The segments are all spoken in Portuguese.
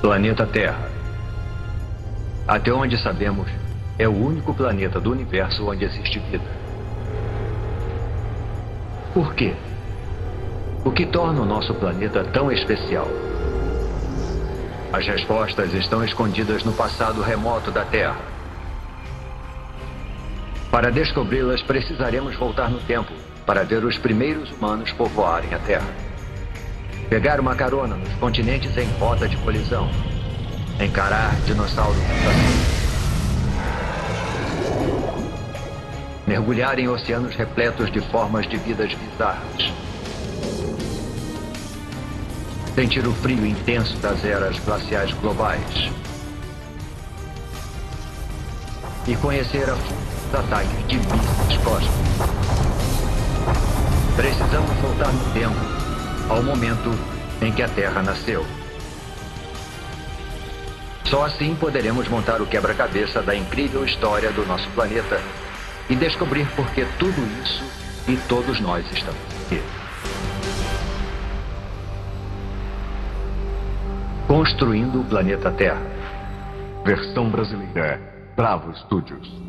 Planeta Terra. Até onde sabemos, é o único planeta do universo onde existe vida. Por quê? O que torna o nosso planeta tão especial? As respostas estão escondidas no passado remoto da Terra. Para descobri-las, precisaremos voltar no tempo para ver os primeiros humanos povoarem a Terra. Pegar uma carona nos continentes em rota de colisão. Encarar dinossauros assassinos. Mergulhar em oceanos repletos de formas de vidas bizarras. Sentir o frio intenso das eras glaciais globais. E conhecer a fundo os ataques de mísseis cósmicos. Precisamos voltar no tempo, ao momento em que a Terra nasceu. Só assim poderemos montar o quebra-cabeça da incrível história do nosso planeta e descobrir por que tudo isso e todos nós estamos aqui. Construindo o planeta Terra. Versão brasileira, Bravo Studios.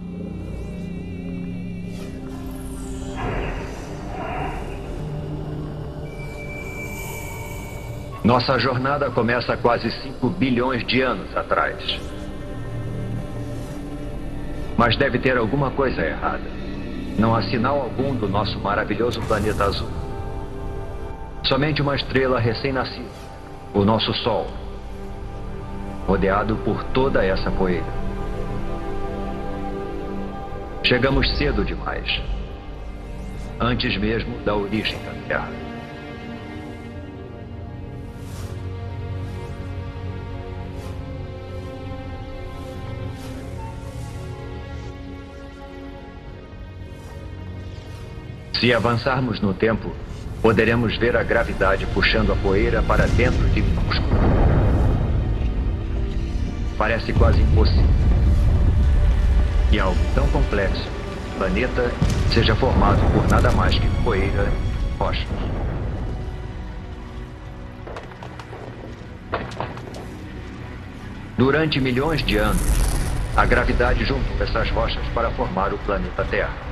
Nossa jornada começa há quase 5 bilhões de anos atrás. Mas deve ter alguma coisa errada. Não há sinal algum do nosso maravilhoso planeta azul. Somente uma estrela recém-nascida, o nosso Sol, rodeado por toda essa poeira. Chegamos cedo demais, antes mesmo da origem da Terra. Se avançarmos no tempo, poderemos ver a gravidade puxando a poeira para dentro de minúsculo. Parece quase impossível. E algo tão complexo, o planeta seja formado por nada mais que poeira e rochas. Durante milhões de anos, a gravidade juntou essas rochas para formar o planeta Terra.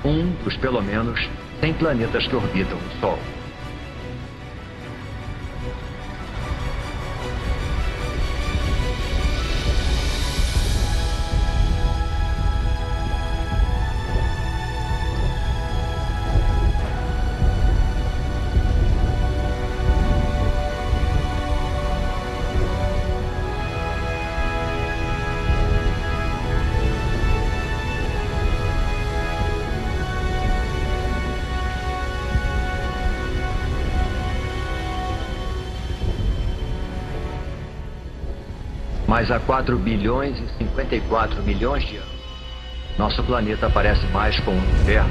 Um dos, pelo menos, 100 planetas que orbitam o Sol. Mas há 4 bilhões e 54 milhões de anos, nosso planeta parece mais com o inverno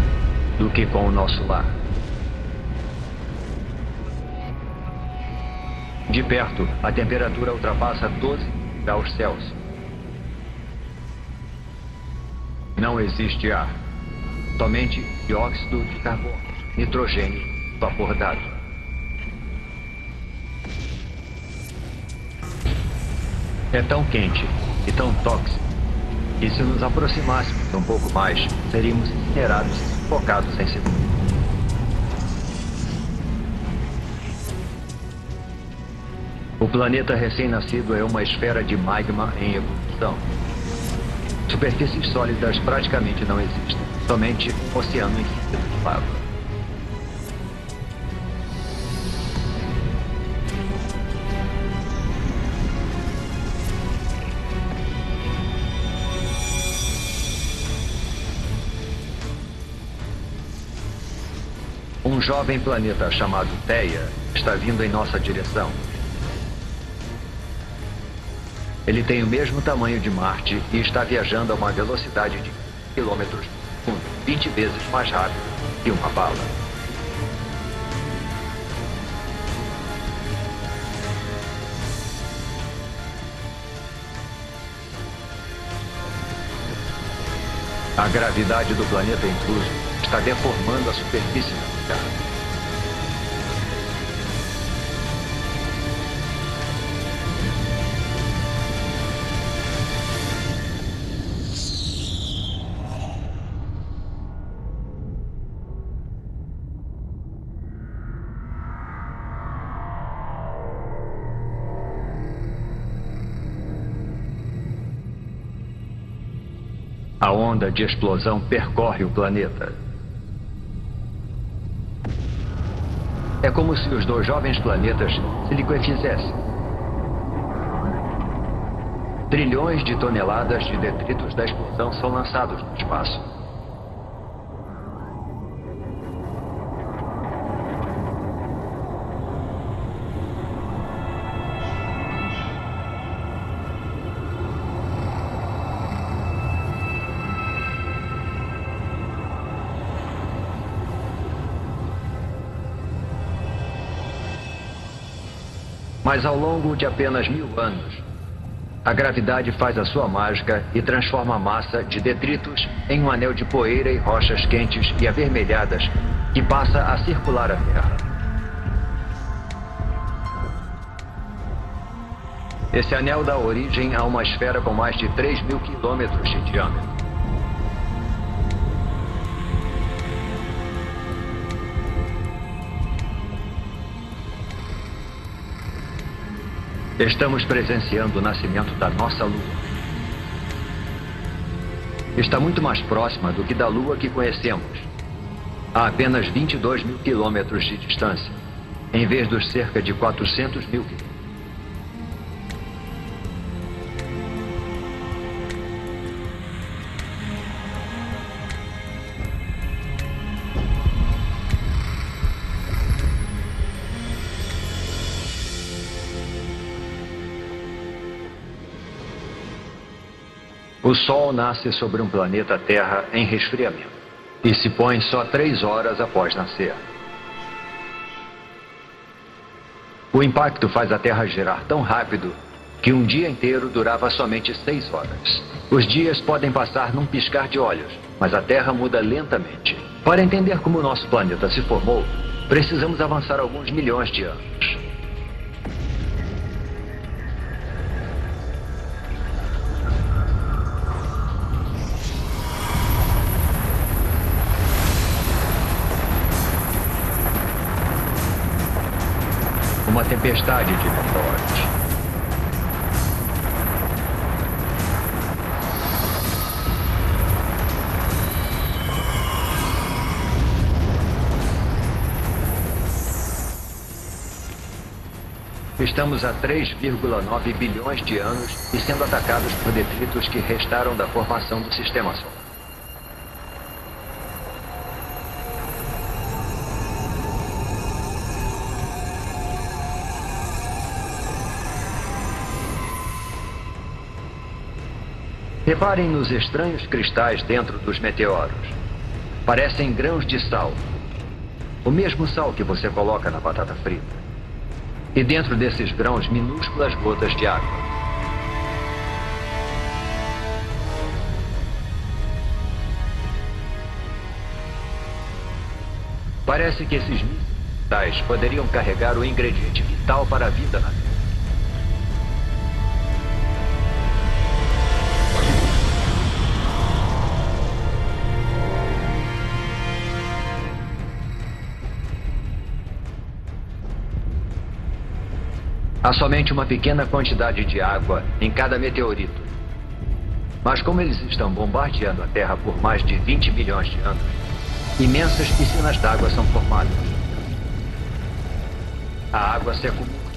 do que com o nosso lar. De perto, a temperatura ultrapassa 12 graus Celsius. Não existe ar, somente dióxido de carbono, nitrogênio, vapor d'água. É tão quente e tão tóxico que se nos aproximássemos um pouco mais, seríamos incinerados e sufocados em segundos. O planeta recém-nascido é uma esfera de magma em ebulição. Superfícies sólidas praticamente não existem, somente oceano infinito de lava. Um jovem planeta chamado Theia está vindo em nossa direção. Ele tem o mesmo tamanho de Marte e está viajando a uma velocidade de quilômetros por segundo, 20 vezes mais rápido que uma bala. A gravidade do planeta intruso está deformando a superfície da Terra. A onda de explosão percorre o planeta. É como se os dois jovens planetas se liquefizessem. Trilhões de toneladas de detritos da explosão são lançados no espaço. Mas ao longo de apenas 1000 anos, a gravidade faz a sua mágica e transforma a massa de detritos em um anel de poeira e rochas quentes e avermelhadas que passa a circular a Terra. Esse anel dá origem a uma esfera com mais de 3.000 quilômetros de diâmetro. Estamos presenciando o nascimento da nossa Lua. Está muito mais próxima do que da Lua que conhecemos, a apenas 22.000 quilômetros de distância, em vez dos cerca de 400.000 quilômetros. O Sol nasce sobre um planeta Terra em resfriamento e se põe só 3 horas após nascer. O impacto faz a Terra girar tão rápido que um dia inteiro durava somente 6 horas. Os dias podem passar num piscar de olhos, mas a Terra muda lentamente. Para entender como o nosso planeta se formou, precisamos avançar alguns milhões de anos. Uma tempestade de meteoros. Estamos a 3,9 bilhões de anos e sendo atacados por detritos que restaram da formação do Sistema Solar. Reparem nos estranhos cristais dentro dos meteoros. Parecem grãos de sal. O mesmo sal que você coloca na batata frita. E dentro desses grãos, minúsculas gotas de água. Parece que esses cristais poderiam carregar o ingrediente vital para a vida na Terra. Há somente uma pequena quantidade de água em cada meteorito. Mas como eles estão bombardeando a Terra por mais de 20 milhões de anos, imensas piscinas d'água são formadas. A água se acumula.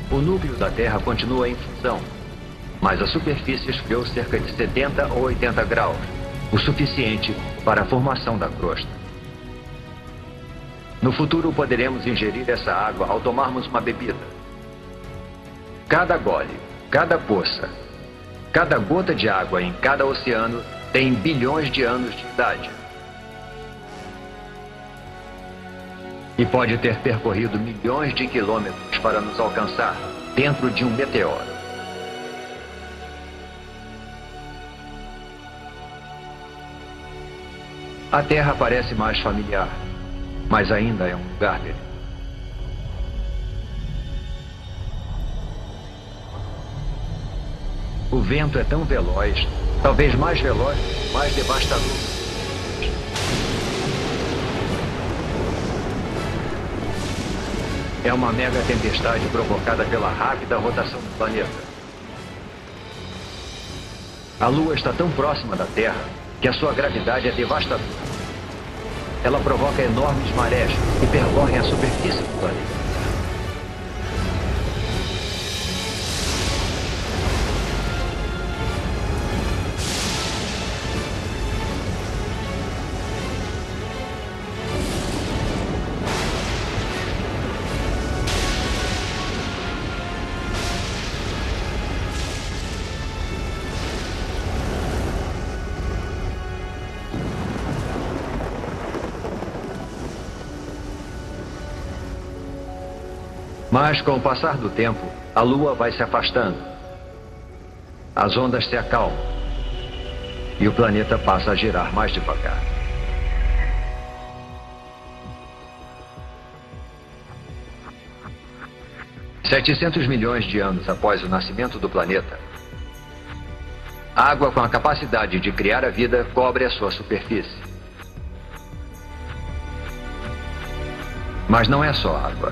O núcleo da Terra continua em fusão, mas a superfície esfriou cerca de 70 ou 80 graus, o suficiente para a formação da crosta. No futuro poderemos ingerir essa água ao tomarmos uma bebida. Cada gole, cada poça, cada gota de água em cada oceano tem bilhões de anos de idade. E pode ter percorrido milhões de quilômetros para nos alcançar dentro de um meteoro. A Terra parece mais familiar, mas ainda é um lugar perigoso. O vento é tão veloz, talvez mais veloz, mais devastador. É uma mega tempestade provocada pela rápida rotação do planeta. A Lua está tão próxima da Terra que a sua gravidade é devastadora. Ela provoca enormes marés que percorrem a superfície do planeta. Mas, com o passar do tempo, a Lua vai se afastando. As ondas se acalmam. E o planeta passa a girar mais devagar. $700 milhões de anos após o nascimento do planeta, a água com a capacidade de criar a vida cobre a sua superfície. Mas não é só água.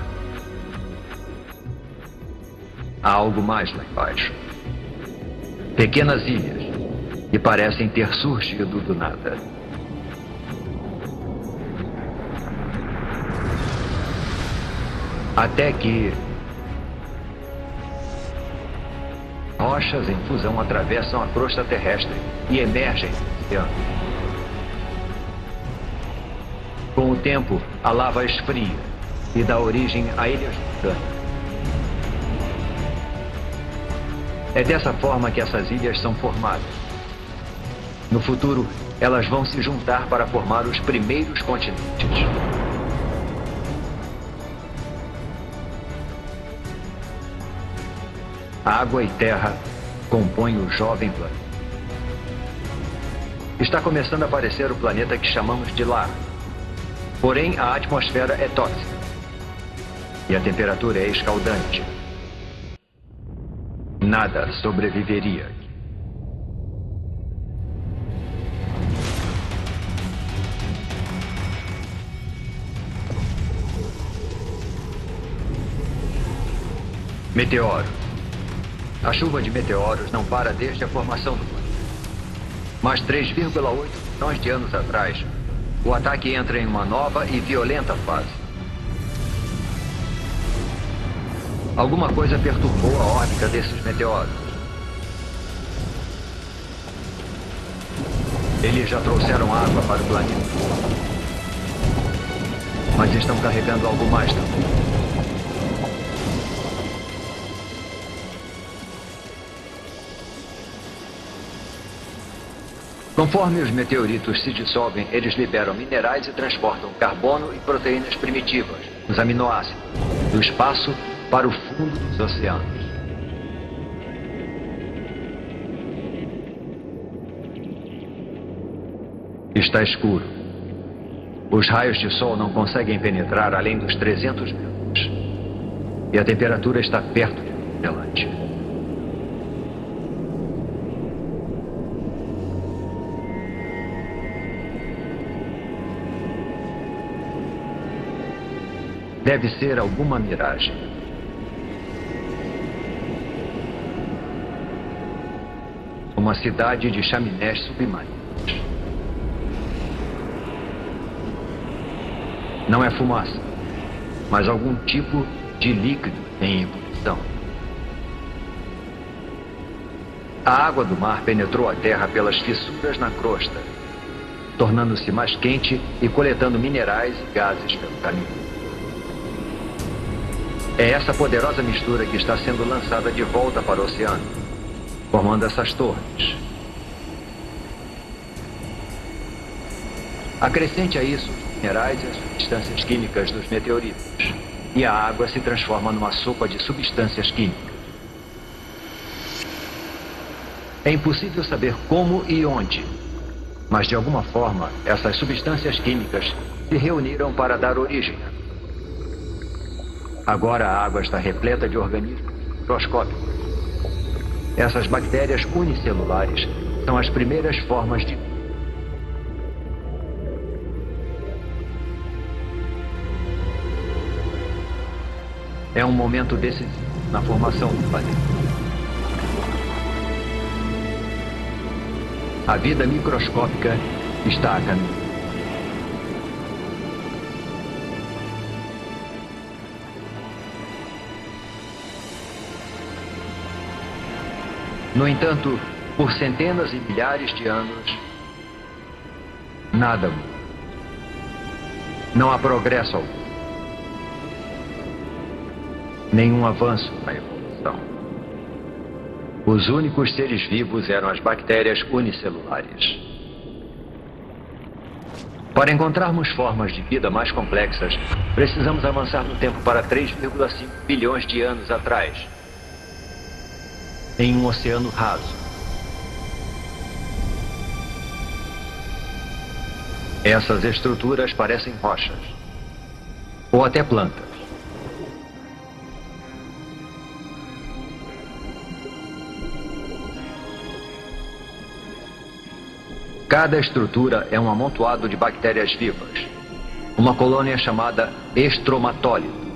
Há algo mais lá embaixo. Pequenas ilhas que parecem ter surgido do nada. Até que rochas em fusão atravessam a crosta terrestre e emergem do oceano. Com o tempo, a lava esfria e dá origem a ilhas vulcânicas. É dessa forma que essas ilhas são formadas. No futuro, elas vão se juntar para formar os primeiros continentes. Água e terra compõem o jovem planeta. Está começando a aparecer o planeta que chamamos de lar. Porém, a atmosfera é tóxica. E a temperatura é escaldante. Nada sobreviveria. Meteoro. A chuva de meteoros não para desde a formação do planeta. Mas 3,8 milhões de anos atrás, o ataque entra em uma nova e violenta fase. Alguma coisa perturbou a órbita desses meteoros. Eles já trouxeram água para o planeta. Mas estão carregando algo mais também. Conforme os meteoritos se dissolvem, eles liberam minerais e transportam carbono e proteínas primitivas, os aminoácidos, do espaço para o fundo dos oceanos. Está escuro. Os raios de sol não conseguem penetrar além dos 300 metros. E a temperatura está perto de congelante. Deve ser alguma miragem. Uma cidade de chaminés submarinos. Não é fumaça, mas algum tipo de líquido em ebulição. A água do mar penetrou a terra pelas fissuras na crosta, tornando-se mais quente e coletando minerais e gases pelo caminho. É essa poderosa mistura que está sendo lançada de volta para o oceano, formando essas torres. Acrescente a isso os minerais e as substâncias químicas dos meteoritos, e a água se transforma numa sopa de substâncias químicas. É impossível saber como e onde, mas de alguma forma essas substâncias químicas se reuniram para dar origem. Agora a água está repleta de organismos microscópicos. Essas bactérias unicelulares são as primeiras formas de... É um momento decisivo na formação do planeta. A vida microscópica está a caminho. No entanto, por centenas e milhares de anos, nada muda. Não há progresso algum. Nenhum avanço na evolução. Os únicos seres vivos eram as bactérias unicelulares. Para encontrarmos formas de vida mais complexas, precisamos avançar no tempo para 3,5 bilhões de anos atrás, em um oceano raso. Essas estruturas parecem rochas, ou até plantas. Cada estrutura é um amontoado de bactérias vivas, uma colônia chamada estromatólito.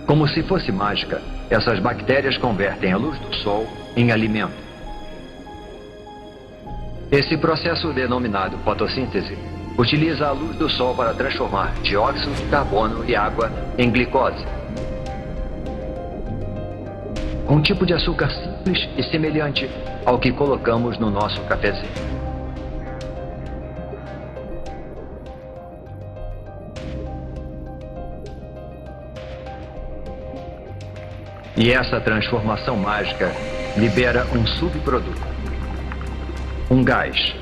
Como se fosse mágica, essas bactérias convertem a luz do sol em alimento. Esse processo, denominado fotossíntese, utiliza a luz do sol para transformar dióxido de carbono e água em glicose, um tipo de açúcar simples e semelhante ao que colocamos no nosso cafezinho. E essa transformação mágica libera um subproduto, um gás,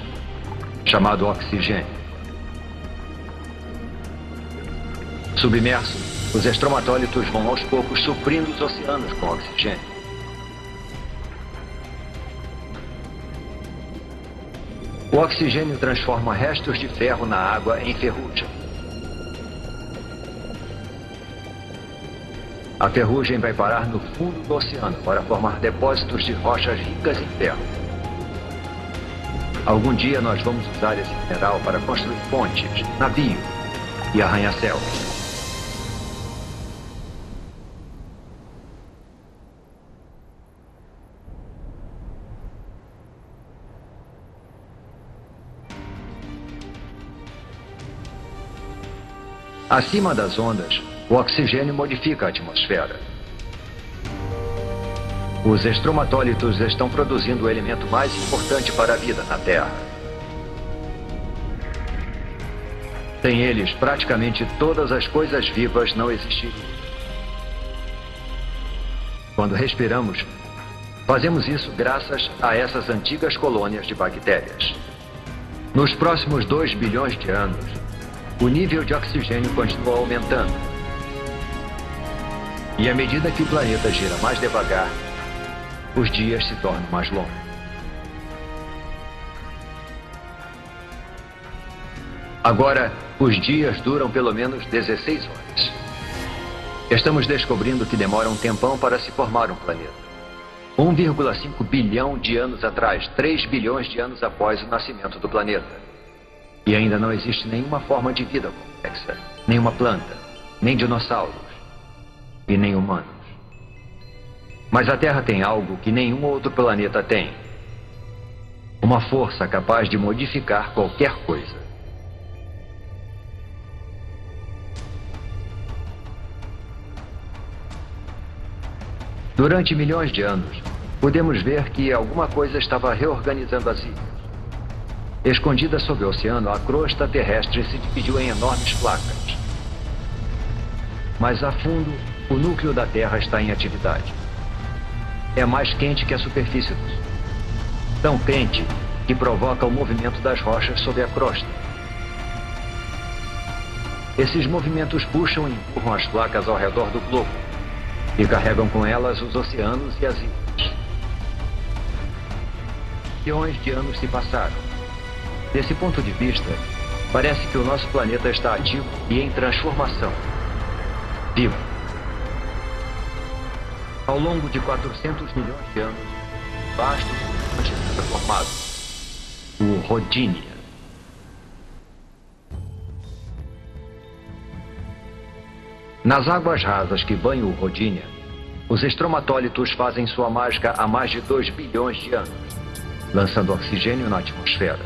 chamado oxigênio. Submerso, os estromatólitos vão aos poucos suprindo os oceanos com oxigênio. O oxigênio transforma restos de ferro na água em ferrugem. A ferrugem vai parar no fundo do oceano para formar depósitos de rochas ricas em ferro. Algum dia nós vamos usar esse mineral para construir pontes, navios e arranha-céus. Acima das ondas, o oxigênio modifica a atmosfera. Os estromatólitos estão produzindo o elemento mais importante para a vida na Terra. Sem eles, praticamente todas as coisas vivas não existiriam. Quando respiramos, fazemos isso graças a essas antigas colônias de bactérias. Nos próximos 2 bilhões de anos, o nível de oxigênio continua aumentando. E à medida que o planeta gira mais devagar, os dias se tornam mais longos. Agora, os dias duram pelo menos 16 horas. Estamos descobrindo que demora um tempão para se formar um planeta. 1,5 bilhão de anos atrás, 3 bilhões de anos após o nascimento do planeta. E ainda não existe nenhuma forma de vida complexa, nenhuma planta, nem dinossauros e nem humanos. Mas a Terra tem algo que nenhum outro planeta tem. Uma força capaz de modificar qualquer coisa. Durante milhões de anos, podemos ver que alguma coisa estava reorganizando as ilhas. Escondida sob o oceano, a crosta terrestre se dividiu em enormes placas. Mas a fundo, o núcleo da Terra está em atividade. É mais quente que a superfície do Sol. Tão quente que provoca o movimento das rochas sob a crosta. Esses movimentos puxam e empurram as placas ao redor do globo e carregam com elas os oceanos e as ilhas. Bilhões de anos se passaram. Desse ponto de vista, parece que o nosso planeta está ativo e em transformação. Vivo. Ao longo de 400 milhões de anos, vasto continente formado, o Rodinia. Nas águas rasas que banham o Rodinia, Os estromatólitos fazem sua mágica há mais de 2 bilhões de anos, lançando oxigênio na atmosfera.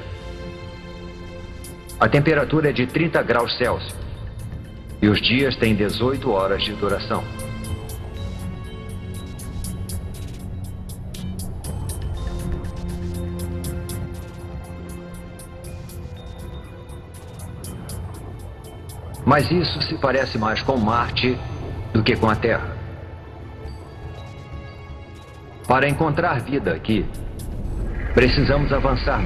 A temperatura é de 30 graus Celsius e os dias têm 18 horas de duração. Mas isso se parece mais com Marte do que com a Terra. Para encontrar vida aqui, precisamos avançar.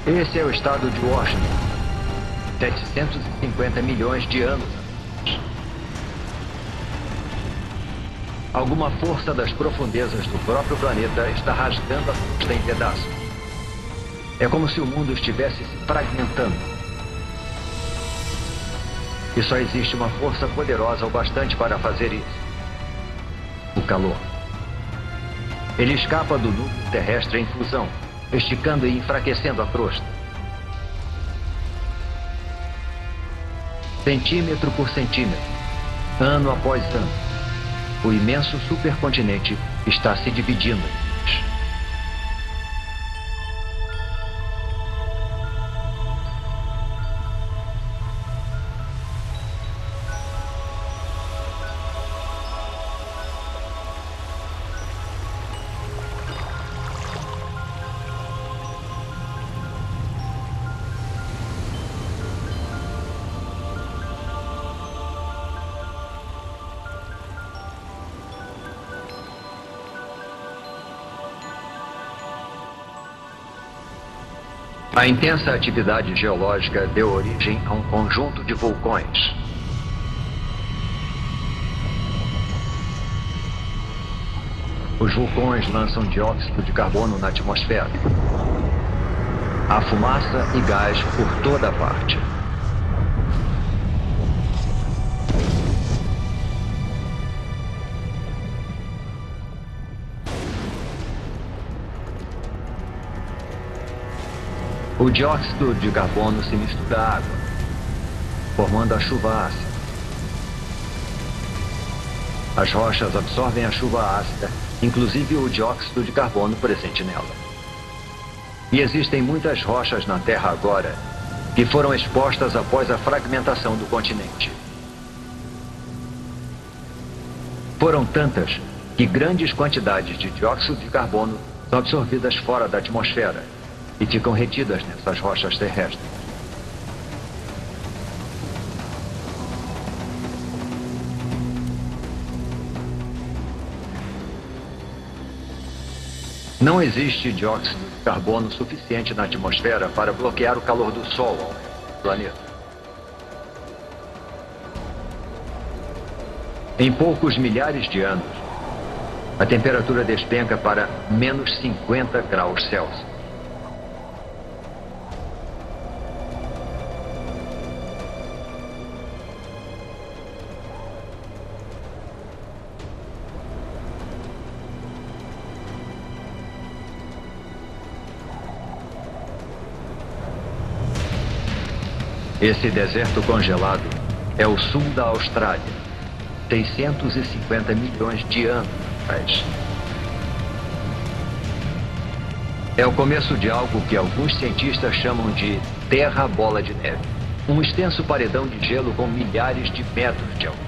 Esse é o estado de Washington, 750 milhões de anos. Alguma força das profundezas do próprio planeta está rasgando a crosta em pedaços. É como se o mundo estivesse se fragmentando. E só existe uma força poderosa o bastante para fazer isso: o calor. Ele escapa do núcleo terrestre em fusão, esticando e enfraquecendo a crosta. Centímetro por centímetro, ano após ano, o imenso supercontinente está se dividindo. A intensa atividade geológica deu origem a um conjunto de vulcões. Os vulcões lançam dióxido de carbono na atmosfera. Há fumaça e gás por toda parte. O dióxido de carbono se mistura à água, formando a chuva ácida. As rochas absorvem a chuva ácida, inclusive o dióxido de carbono presente nela. E existem muitas rochas na Terra agora que foram expostas após a fragmentação do continente. Foram tantas que grandes quantidades de dióxido de carbono são absorvidas fora da atmosfera e ficam retidas nessas rochas terrestres. Não existe dióxido de carbono suficiente na atmosfera para bloquear o calor do Sol ao redor do planeta. Em poucos milhares de anos, a temperatura despenca para menos 50 graus Celsius. Esse deserto congelado é o sul da Austrália, 650 milhões de anos atrás. É o começo de algo que alguns cientistas chamam de Terra Bola de Neve, um extenso paredão de gelo com milhares de metros de altura.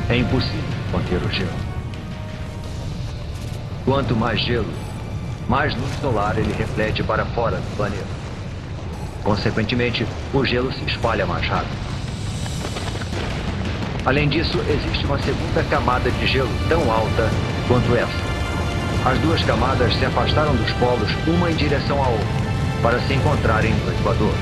É impossível conter o gelo. Quanto mais gelo, mais luz solar ele reflete para fora do planeta. Consequentemente, o gelo se espalha mais rápido. Além disso, existe uma segunda camada de gelo tão alta quanto essa. As duas camadas se afastaram dos polos, uma em direção à outra, para se encontrarem no Equador.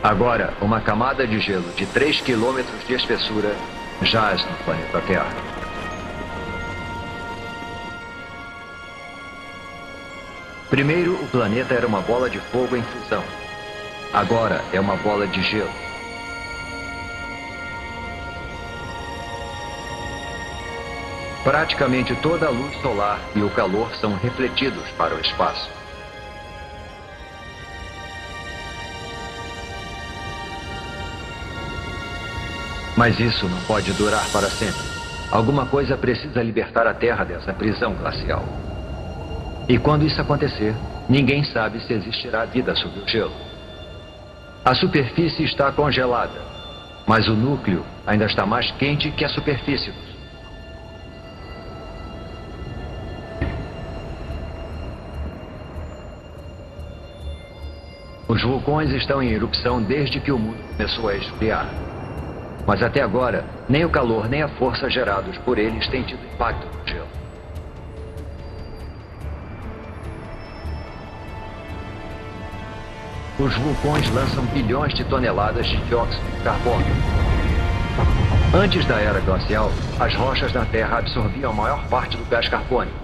Agora, uma camada de gelo de 3 quilômetros de espessura jaz no planeta Terra. Primeiro, o planeta era uma bola de fogo em fusão. Agora é uma bola de gelo. Praticamente toda a luz solar e o calor são refletidos para o espaço. Mas isso não pode durar para sempre. Alguma coisa precisa libertar a Terra dessa prisão glacial. E quando isso acontecer, ninguém sabe se existirá vida sob o gelo. A superfície está congelada, mas o núcleo ainda está mais quente que a superfície. Os vulcões estão em erupção desde que o mundo começou a esfriar. Mas até agora, nem o calor nem a força gerados por eles têm tido impacto no gelo. Os vulcões lançam bilhões de toneladas de dióxido de carbono. Antes da era glacial, as rochas na Terra absorviam a maior parte do gás carbônico.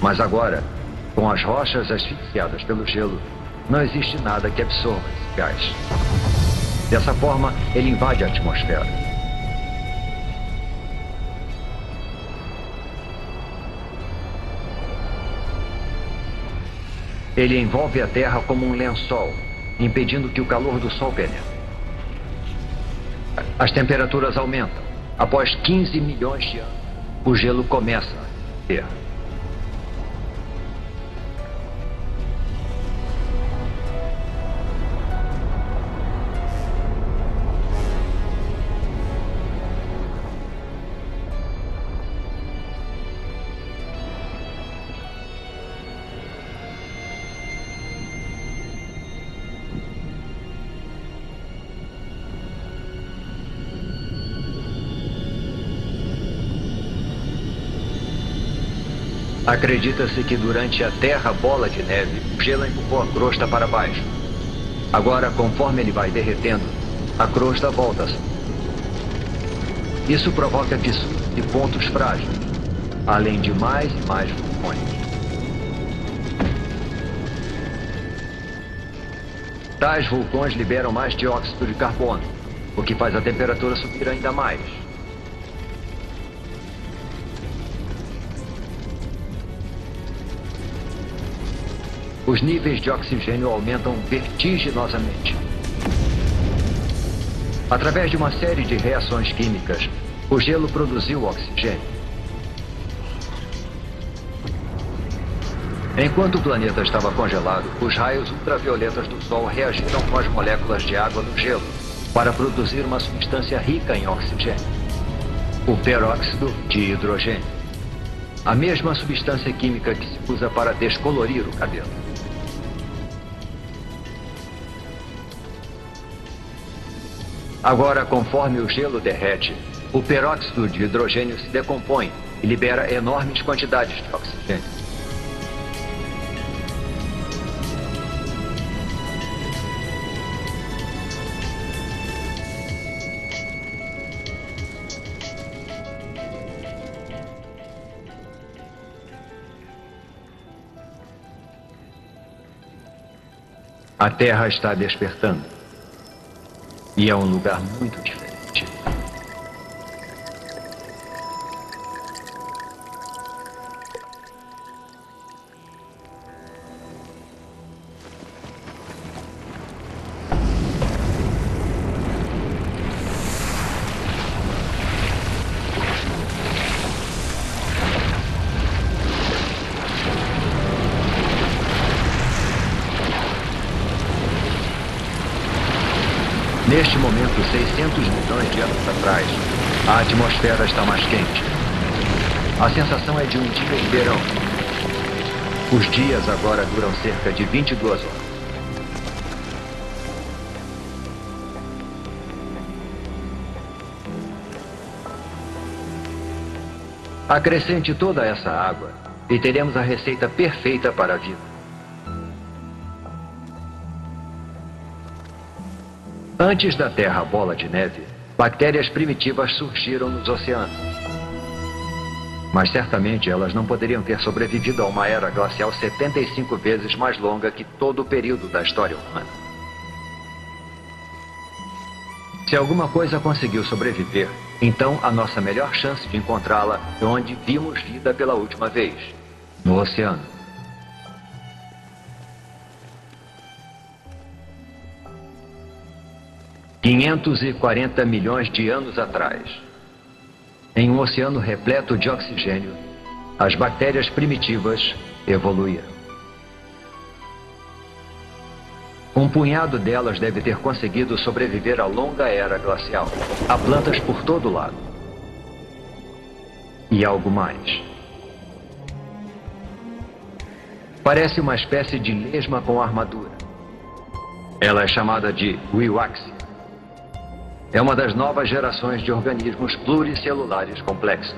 Mas agora, com as rochas asfixiadas pelo gelo, não existe nada que absorva esse gás. Dessa forma, ele invade a atmosfera. Ele envolve a Terra como um lençol, impedindo que o calor do Sol penetre. As temperaturas aumentam. Após 15 milhões de anos, o gelo começa a derreter. Acredita-se que durante a Terra Bola de Neve, o gelo empurrou a crosta para baixo. Agora, conforme ele vai derretendo, a crosta volta a subir. Isso provoca fissuras e pontos frágeis, além de mais e mais vulcões. Tais vulcões liberam mais dióxido de carbono, o que faz a temperatura subir ainda mais. Os níveis de oxigênio aumentam vertiginosamente. Através de uma série de reações químicas, o gelo produziu oxigênio. Enquanto o planeta estava congelado, os raios ultravioletas do Sol reagiram com as moléculas de água no gelo para produzir uma substância rica em oxigênio, o peróxido de hidrogênio. A mesma substância química que se usa para descolorir o cabelo. Agora, conforme o gelo derrete, o peróxido de hidrogênio se decompõe e libera enormes quantidades de oxigênio. A Terra está despertando. E é um lugar muito diferente. Neste momento, 600 milhões de anos atrás, a atmosfera está mais quente. A sensação é de um dia de verão. Os dias agora duram cerca de 22 horas. Acrescente toda essa água e teremos a receita perfeita para a vida. Antes da Terra Bola de Neve, bactérias primitivas surgiram nos oceanos. Mas certamente elas não poderiam ter sobrevivido a uma era glacial 75 vezes mais longa que todo o período da história humana. Se alguma coisa conseguiu sobreviver, então a nossa melhor chance de encontrá-la é onde vimos vida pela última vez, no oceano. $540 milhões de anos atrás, em um oceano repleto de oxigênio, as bactérias primitivas evoluíram. Um punhado delas deve ter conseguido sobreviver à longa era glacial. Há plantas por todo lado. E algo mais. Parece uma espécie de lesma com armadura. Ela é chamada de Wiwaxia. É uma das novas gerações de organismos pluricelulares complexos.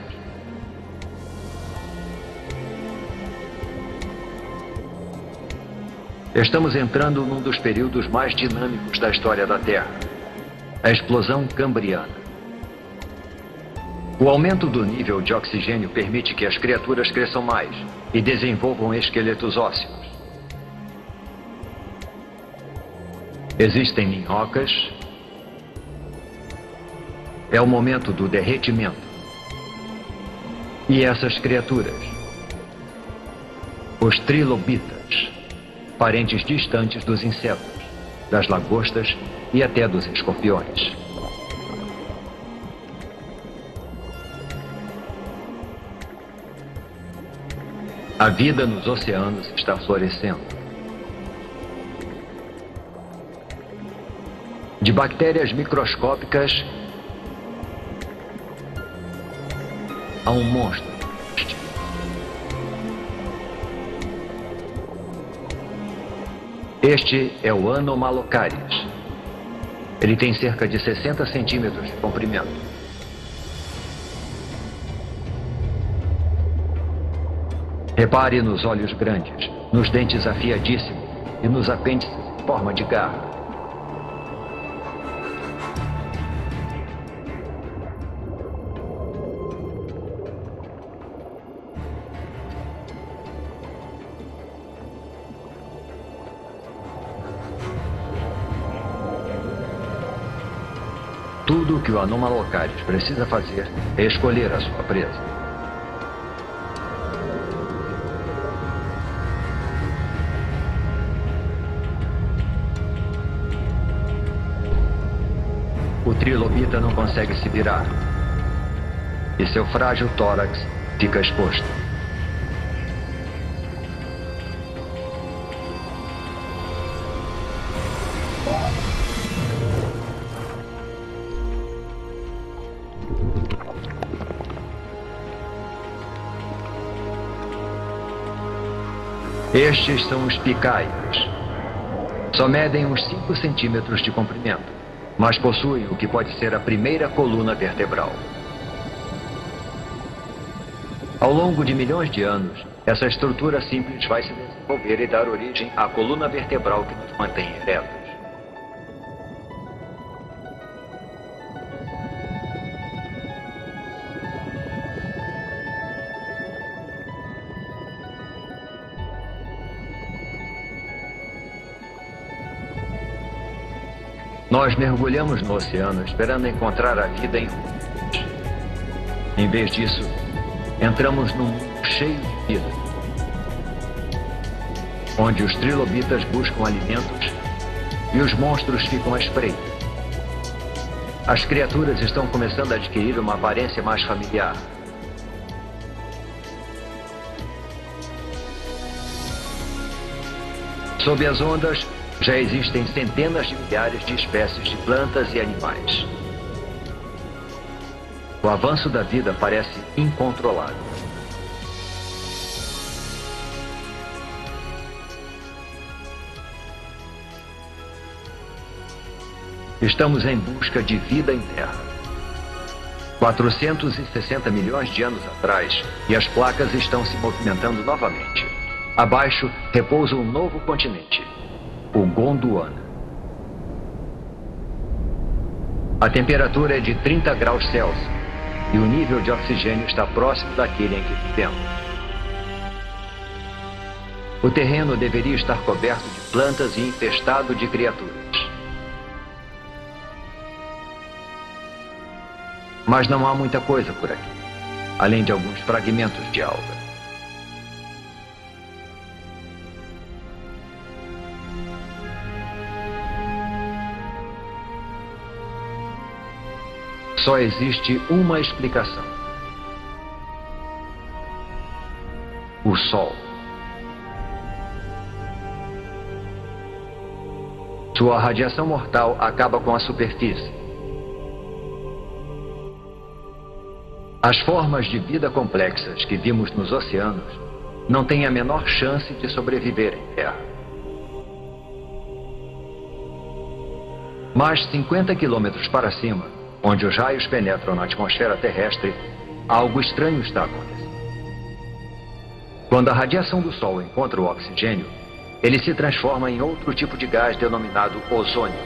Estamos entrando num dos períodos mais dinâmicos da história da Terra, a explosão cambriana. O aumento do nível de oxigênio permite que as criaturas cresçam mais e desenvolvam esqueletos ósseos. Existem minhocas. É o momento do derretimento. E essas criaturas, os trilobitas, parentes distantes dos insetos, das lagostas e até dos escorpiões. A vida nos oceanos está florescendo. De bactérias microscópicas a um monstro. Este é o Anomalocaris. Ele tem cerca de 60 centímetros de comprimento. Repare nos olhos grandes, nos dentes afiadíssimos e nos apêndices em forma de garra. Tudo o que o Anomalocaris precisa fazer é escolher a sua presa. O trilobita não consegue se virar e seu frágil tórax fica exposto. Estes são os picaias. Só medem uns 5 centímetros de comprimento, mas possuem o que pode ser a primeira coluna vertebral. Ao longo de milhões de anos, essa estrutura simples vai se desenvolver e dar origem à coluna vertebral que nos mantém eretos. Nós mergulhamos no oceano esperando encontrar a vida em ruínas. Em vez disso, entramos num mundo cheio de vida, onde os trilobitas buscam alimentos e os monstros ficam à espreita. As criaturas estão começando a adquirir uma aparência mais familiar. Sob as ondas, já existem centenas de milhares de espécies de plantas e animais. O avanço da vida parece incontrolável. Estamos em busca de vida em Terra. 460 milhões de anos atrás, e as placas estão se movimentando novamente. Abaixo repousa um novo continente, o Gondwana. A temperatura é de 30 graus Celsius e o nível de oxigênio está próximo daquele em que vivemos. O terreno deveria estar coberto de plantas e infestado de criaturas. Mas não há muita coisa por aqui, além de alguns fragmentos de alga. Só existe uma explicação: o Sol. Sua radiação mortal acaba com a superfície. As formas de vida complexas que vimos nos oceanos não têm a menor chance de sobreviver em Terra. Mas 50 quilômetros para cima, onde os raios penetram na atmosfera terrestre, algo estranho está acontecendo. Quando a radiação do Sol encontra o oxigênio, ele se transforma em outro tipo de gás denominado ozônio.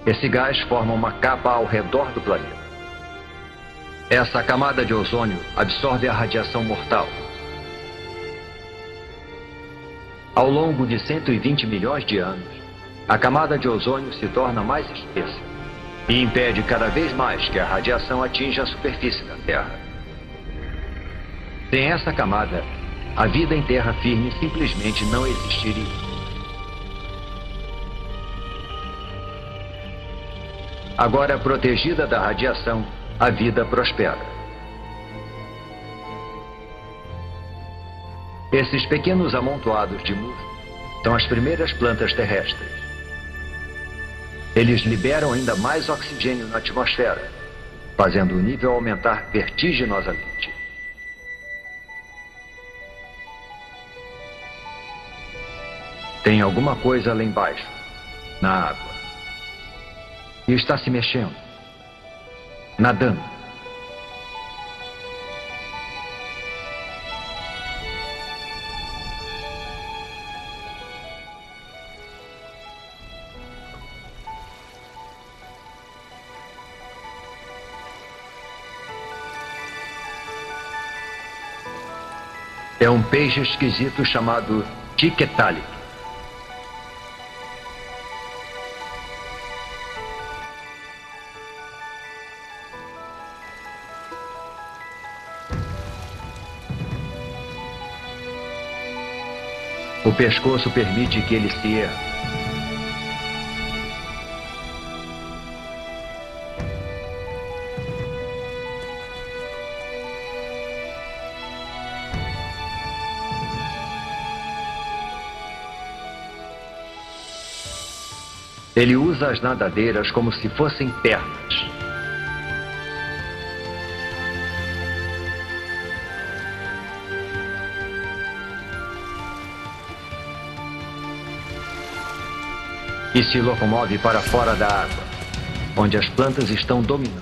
Esse gás forma uma capa ao redor do planeta. Essa camada de ozônio absorve a radiação mortal. Ao longo de 120 milhões de anos, a camada de ozônio se torna mais espessa e impede cada vez mais que a radiação atinja a superfície da Terra. Sem essa camada, a vida em terra firme simplesmente não existiria. Agora protegida da radiação, a vida prospera. Esses pequenos amontoados de musgo são as primeiras plantas terrestres. Eles liberam ainda mais oxigênio na atmosfera, fazendo o nível aumentar vertiginosamente. Tem alguma coisa lá embaixo, na água. E está se mexendo, nadando. É um peixe esquisito chamado Tiktaalik. O pescoço permite que ele se erra. Ele usa as nadadeiras como se fossem pernas. E se locomove para fora da água, onde as plantas estão dominando.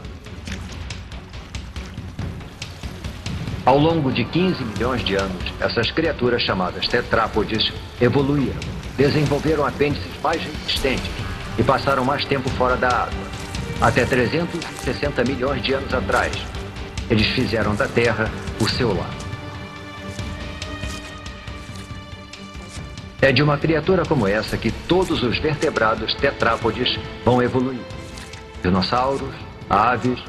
Ao longo de 15 milhões de anos, essas criaturas chamadas tetrápodes evoluíram, desenvolveram apêndices mais resistentes e passaram mais tempo fora da água. Até 360 milhões de anos atrás, eles fizeram da Terra o seu lar. É de uma criatura como essa que todos os vertebrados tetrápodes vão evoluir. Dinossauros, aves,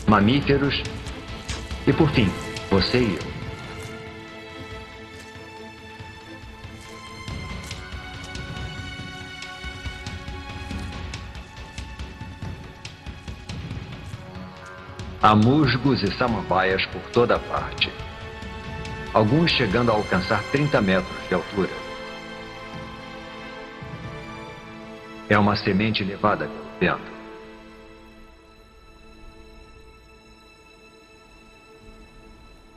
mamíferos e, por fim, você e eu. Há musgos e samambaias por toda parte. Alguns chegando a alcançar 30 metros de altura. É uma semente levada pelo vento.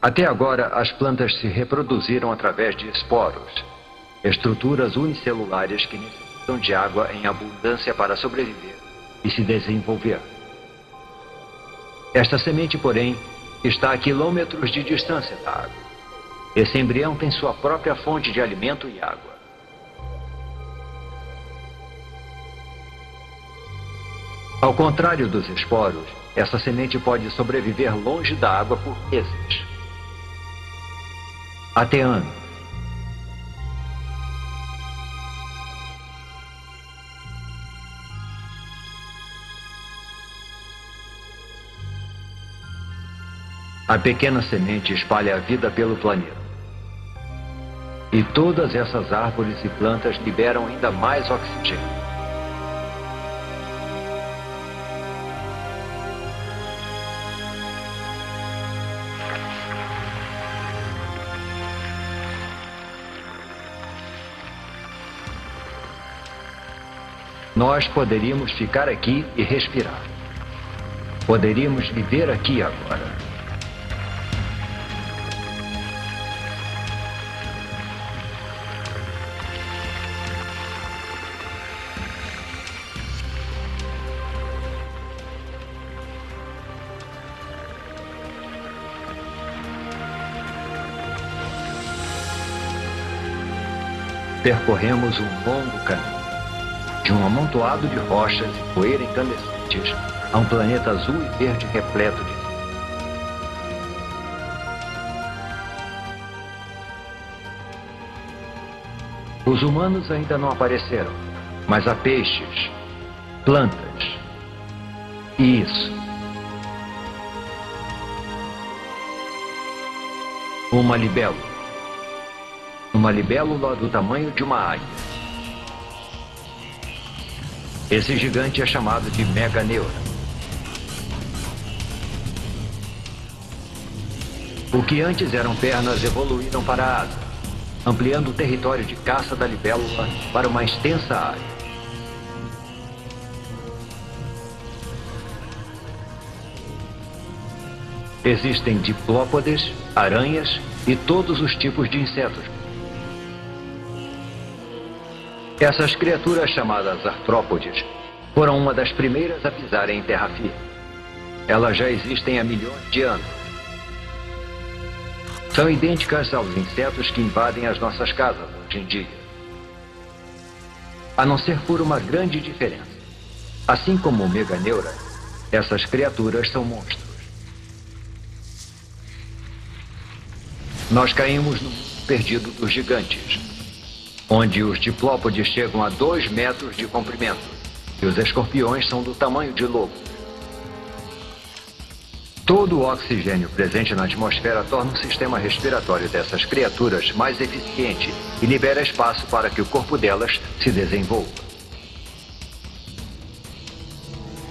Até agora, as plantas se reproduziram através de esporos, estruturas unicelulares que necessitam de água em abundância para sobreviver e se desenvolver. Esta semente, porém, está a quilômetros de distância da água. Esse embrião tem sua própria fonte de alimento e água. Ao contrário dos esporos, essa semente pode sobreviver longe da água por meses. Até anos. A pequena semente espalha a vida pelo planeta. E todas essas árvores e plantas liberam ainda mais oxigênio. Nós poderíamos ficar aqui e respirar. Poderíamos viver aqui agora. Percorremos um longo caminho, de um amontoado de rochas e poeira incandescentes a um planeta azul e verde repleto de vida. Os humanos ainda não apareceram, mas há peixes, plantas e isso. Uma libélula. Uma libélula do tamanho de uma águia. Esse gigante é chamado de Meganeura. O que antes eram pernas evoluíram para a asa, ampliando o território de caça da libélula para uma extensa área. Existem diplópodes, aranhas e todos os tipos de insetos. Essas criaturas chamadas artrópodes foram uma das primeiras a pisarem em terra firme. Elas já existem há milhões de anos. São idênticas aos insetos que invadem as nossas casas hoje em dia. A não ser por uma grande diferença. Assim como o Meganeura, essas criaturas são monstros. Nós caímos no mundo perdido dos gigantes, onde os diplópodes chegam a 2 metros de comprimento e os escorpiões são do tamanho de lobos. Todo o oxigênio presente na atmosfera torna o sistema respiratório dessas criaturas mais eficiente e libera espaço para que o corpo delas se desenvolva.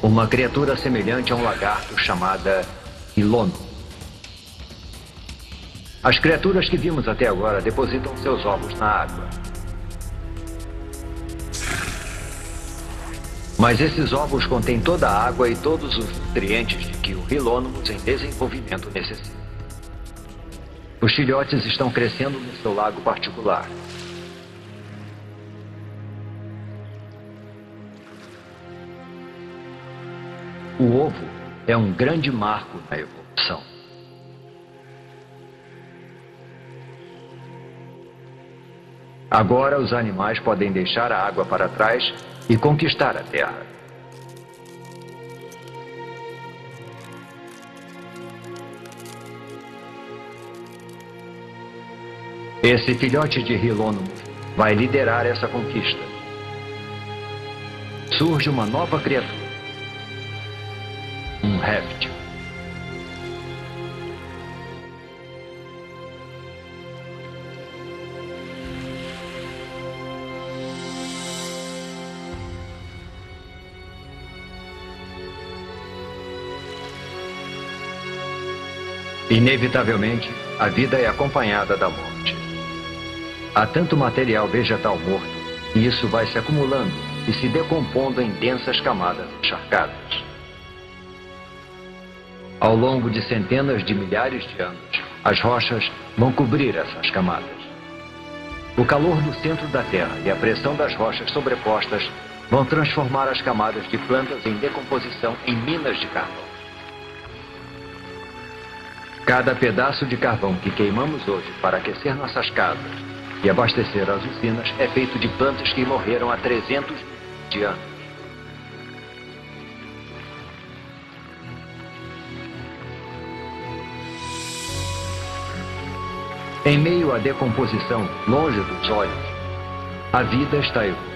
Uma criatura semelhante a um lagarto chamada Hilono. As criaturas que vimos até agora depositam seus ovos na água. Mas esses ovos contêm toda a água e todos os nutrientes de que o Hilônimos em desenvolvimento necessita. Os filhotes estão crescendo no seu lago particular. O ovo é um grande marco na evolução. Agora os animais podem deixar a água para trás e conquistar a terra. Esse filhote de Hilônimos vai liderar essa conquista. Surge uma nova criatura. Um réptil. Inevitavelmente, a vida é acompanhada da morte. Há tanto material vegetal morto, e isso vai se acumulando e se decompondo em densas camadas encharcadas. Ao longo de centenas de milhares de anos, as rochas vão cobrir essas camadas. O calor do centro da Terra e a pressão das rochas sobrepostas vão transformar as camadas de plantas em decomposição em minas de carvão. Cada pedaço de carvão que queimamos hoje para aquecer nossas casas e abastecer as usinas é feito de plantas que morreram há 300 milhões de anos. Em meio à decomposição, longe dos olhos, a vida está evoluindo.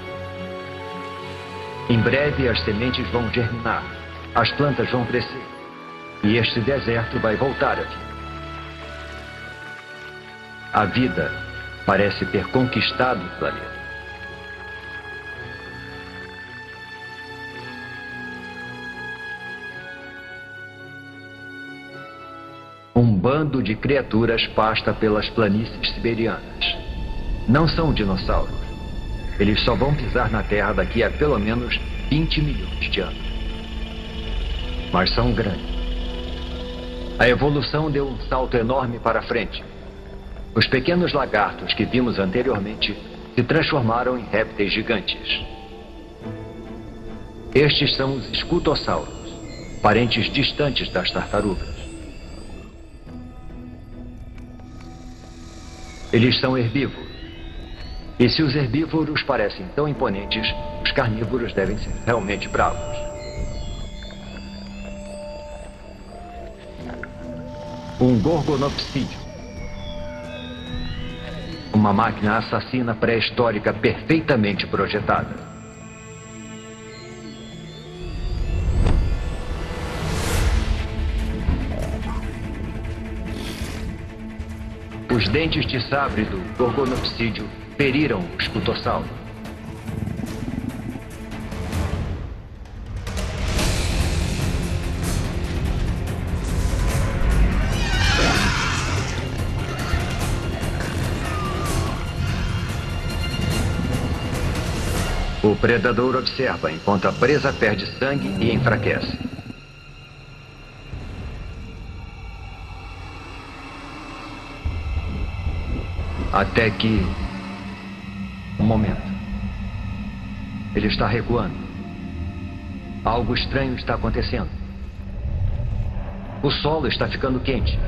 Em breve as sementes vão germinar, as plantas vão crescer, e este deserto vai voltar a vida. A vida parece ter conquistado o planeta. Um bando de criaturas pasta pelas planícies siberianas. Não são dinossauros. Eles só vão pisar na Terra daqui a pelo menos 20 milhões de anos. Mas são grandes. A evolução deu um salto enorme para frente. Os pequenos lagartos que vimos anteriormente se transformaram em répteis gigantes. Estes são os escutossauros, parentes distantes das tartarugas. Eles são herbívoros. E se os herbívoros parecem tão imponentes, os carnívoros devem ser realmente bravos. Um gorgonopsídeo. Uma máquina assassina pré-histórica perfeitamente projetada. Os dentes de sabre do gorgonopsídeo feriram o escutossauro. O predador observa enquanto a presa perde sangue e enfraquece. Até que... um momento. Ele está recuando. Algo estranho está acontecendo. O solo está ficando quente.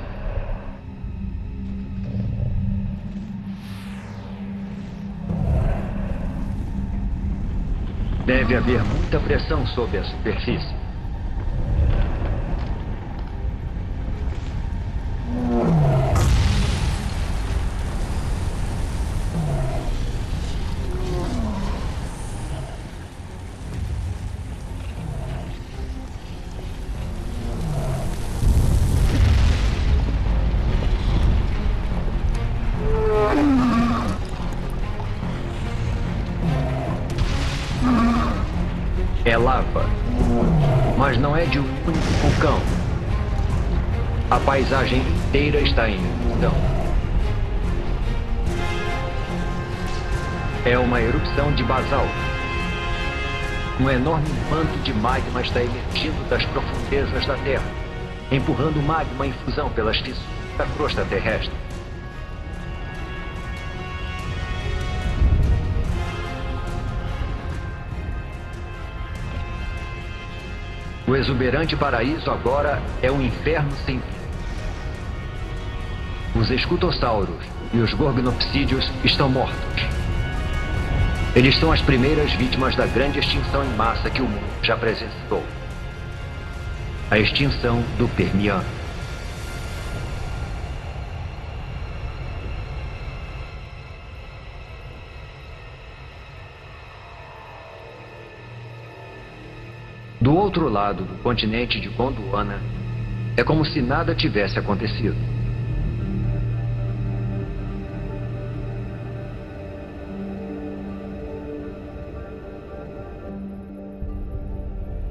Deve haver muita pressão sobre a superfície. É lava, mas não é de um único vulcão. A paisagem inteira está em erupção. É uma erupção de basalto. Um enorme manto de magma está emergindo das profundezas da Terra, empurrando magma em fusão pelas fissuras da crosta terrestre. O exuberante paraíso agora é um inferno sem fim. Os escutossauros e os gorgonopsídeos estão mortos. Eles são as primeiras vítimas da grande extinção em massa que o mundo já presenciou. A extinção do Permiano. Do outro lado do continente de Gondwana, é como se nada tivesse acontecido.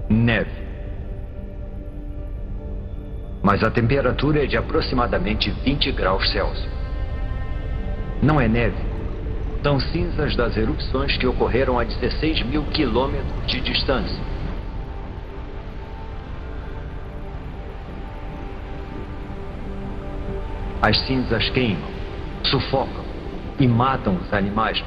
Neve. Mas a temperatura é de aproximadamente 20 graus Celsius. Não é neve. São cinzas das erupções que ocorreram a 16 mil quilômetros de distância. As cinzas queimam, sufocam e matam os animais.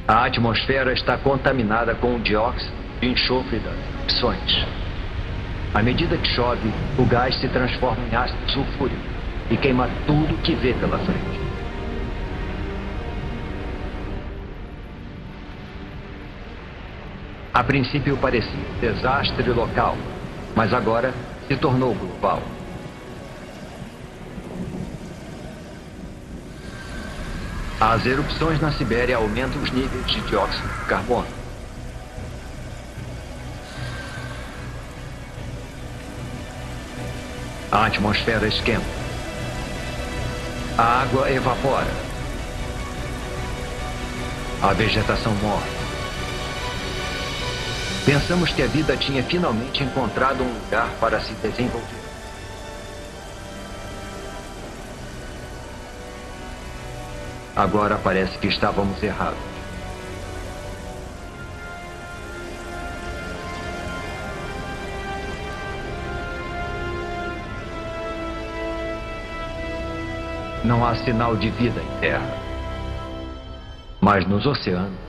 A atmosfera está contaminada com o dióxido de enxofre das erupções. À medida que chove, o gás se transforma em ácido sulfúrico e queima tudo que vê pela frente. A princípio parecia um desastre local, mas agora se tornou global. As erupções na Sibéria aumentam os níveis de dióxido de carbono. A atmosfera esquenta. A água evapora. A vegetação morre. Pensamos que a vida tinha finalmente encontrado um lugar para se desenvolver. Agora parece que estávamos errados. Não há sinal de vida em terra. Mas nos oceanos,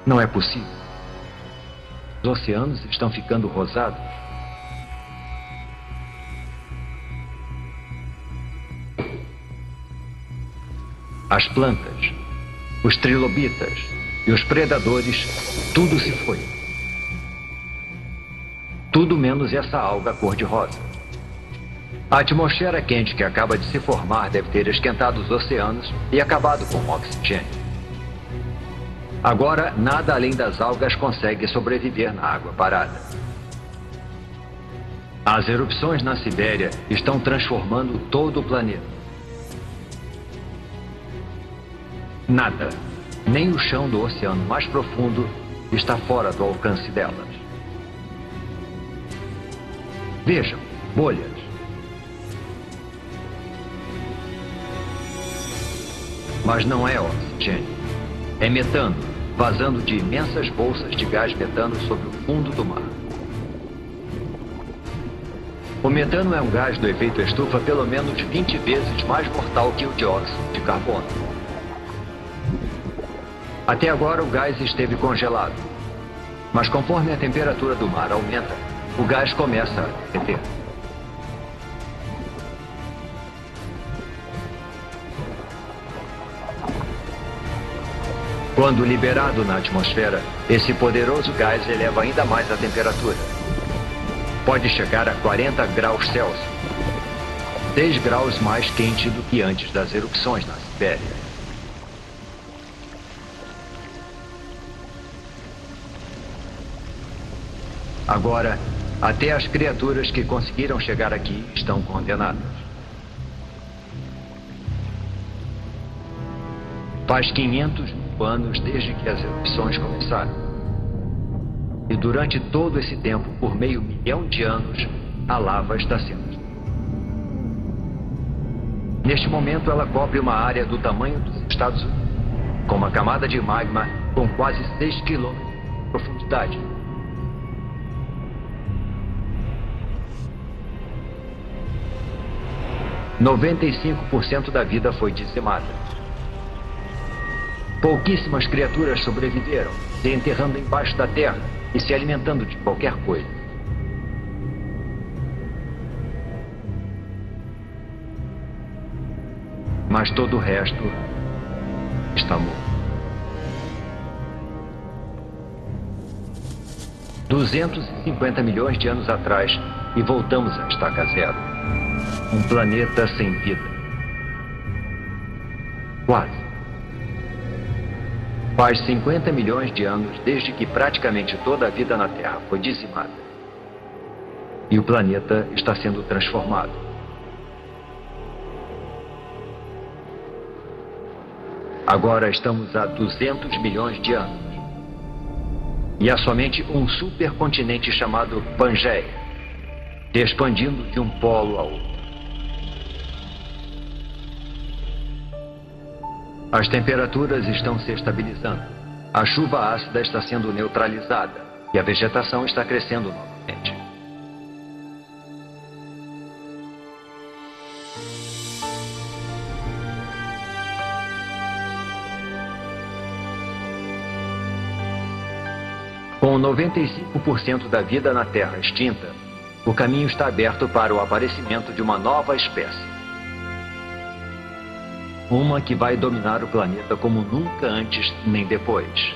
não é possível. Os oceanos estão ficando rosados. As plantas, os trilobitas e os predadores, tudo se foi. Tudo menos essa alga cor-de-rosa. A atmosfera quente que acaba de se formar deve ter esquentado os oceanos e acabado com o oxigênio. Agora, nada além das algas consegue sobreviver na água parada. As erupções na Sibéria estão transformando todo o planeta. Nada, nem o chão do oceano mais profundo, está fora do alcance delas. Vejam, bolhas. Mas não é oxigênio. É metano, vazando de imensas bolsas de gás metano sobre o fundo do mar. O metano é um gás do efeito estufa pelo menos 20 vezes mais mortal que o dióxido de carbono. Até agora o gás esteve congelado. Mas conforme a temperatura do mar aumenta, o gás começa a derreter. Quando liberado na atmosfera, esse poderoso gás eleva ainda mais a temperatura. Pode chegar a 40 graus Celsius, 6 graus mais quente do que antes das erupções na Sibéria. Agora, até as criaturas que conseguiram chegar aqui estão condenadas. Faz 500 mil anos desde que as erupções começaram. E durante todo esse tempo, por meio milhão de anos, a lava está sendo. Neste momento, ela cobre uma área do tamanho dos Estados Unidos, com uma camada de magma com quase 6 quilômetros de profundidade. – 95% da vida foi dizimada. Pouquíssimas criaturas sobreviveram, se enterrando embaixo da terra e se alimentando de qualquer coisa. Mas todo o resto está morto. 250 milhões de anos atrás e voltamos à estaca zero. Um planeta sem vida. Quase. Faz 50 milhões de anos desde que praticamente toda a vida na Terra foi dizimada. E o planeta está sendo transformado. Agora estamos a 200 milhões de anos. E há somente um supercontinente chamado Pangeia, se expandindo de um polo a outro. As temperaturas estão se estabilizando. A chuva ácida está sendo neutralizada e a vegetação está crescendo novamente. Com 95% da vida na Terra extinta, o caminho está aberto para o aparecimento de uma nova espécie. Uma que vai dominar o planeta como nunca antes nem depois.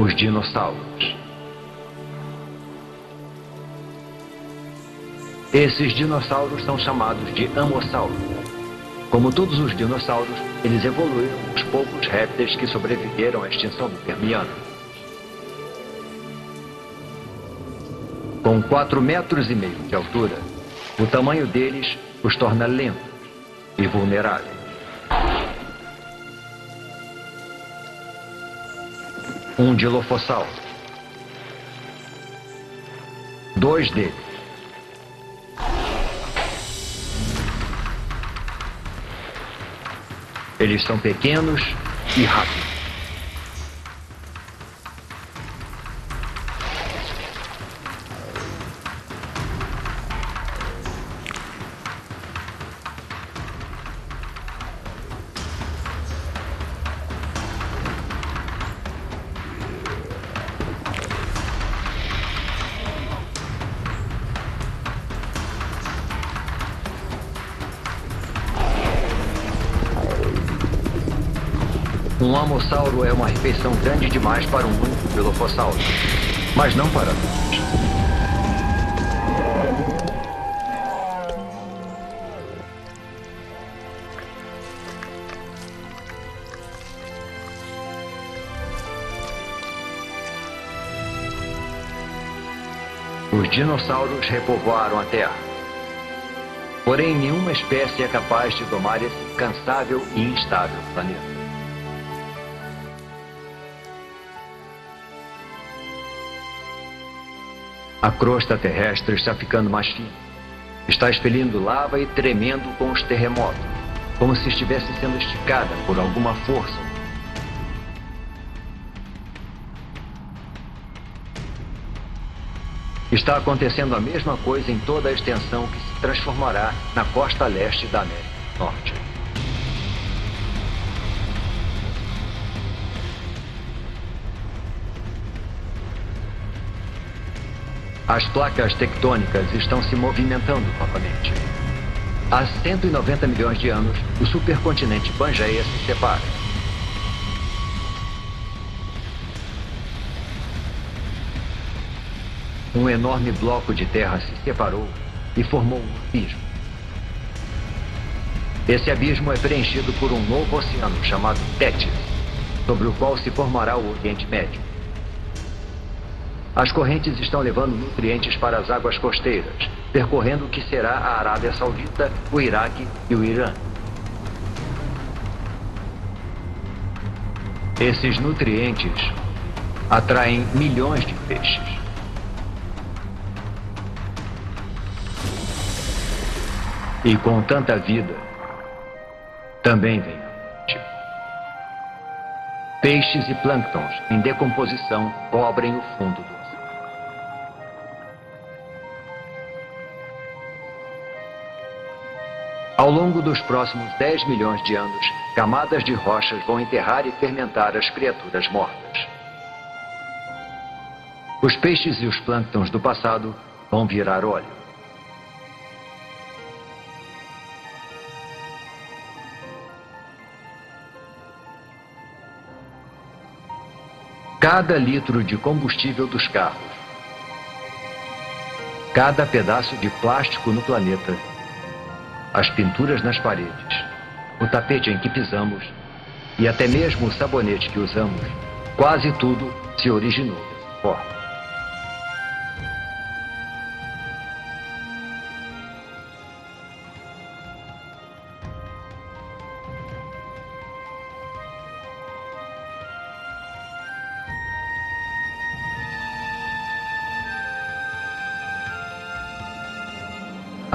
Os dinossauros. Esses dinossauros são chamados de amossauros. Como todos os dinossauros, eles evoluíram os poucos répteis que sobreviveram à extinção do Permiano. Com 4,5 metros de altura, o tamanho deles os torna lentos e vulneráveis. Um dilofossauro. 2 deles. Eles são pequenos e rápidos. Um amossauro é uma refeição grande demais para um único dilofossauro, mas não para todos. Os dinossauros repovoaram a Terra. Porém, nenhuma espécie é capaz de domar esse incansável e instável planeta. A crosta terrestre está ficando mais fina. Está expelindo lava e tremendo com os terremotos, como se estivesse sendo esticada por alguma força. Está acontecendo a mesma coisa em toda a extensão que se transformará na costa leste da América do Norte. As placas tectônicas estão se movimentando novamente. Há 190 milhões de anos, o supercontinente Pangeia se separa. Um enorme bloco de terra se separou e formou um abismo. Esse abismo é preenchido por um novo oceano chamado Tétis, sobre o qual se formará o Oriente Médio. As correntes estão levando nutrientes para as águas costeiras, percorrendo o que será a Arábia Saudita, o Iraque e o Irã. Esses nutrientes atraem milhões de peixes. E com tanta vida, também vem a morte. Peixes e plânctons em decomposição cobrem o fundo do oceano. Ao longo dos próximos 10 milhões de anos, camadas de rochas vão enterrar e fermentar as criaturas mortas. Os peixes e os plânctons do passado vão virar óleo. Cada litro de combustível dos carros, cada pedaço de plástico no planeta, as pinturas nas paredes, o tapete em que pisamos e até mesmo o sabonete que usamos, quase tudo se originou dessa forma.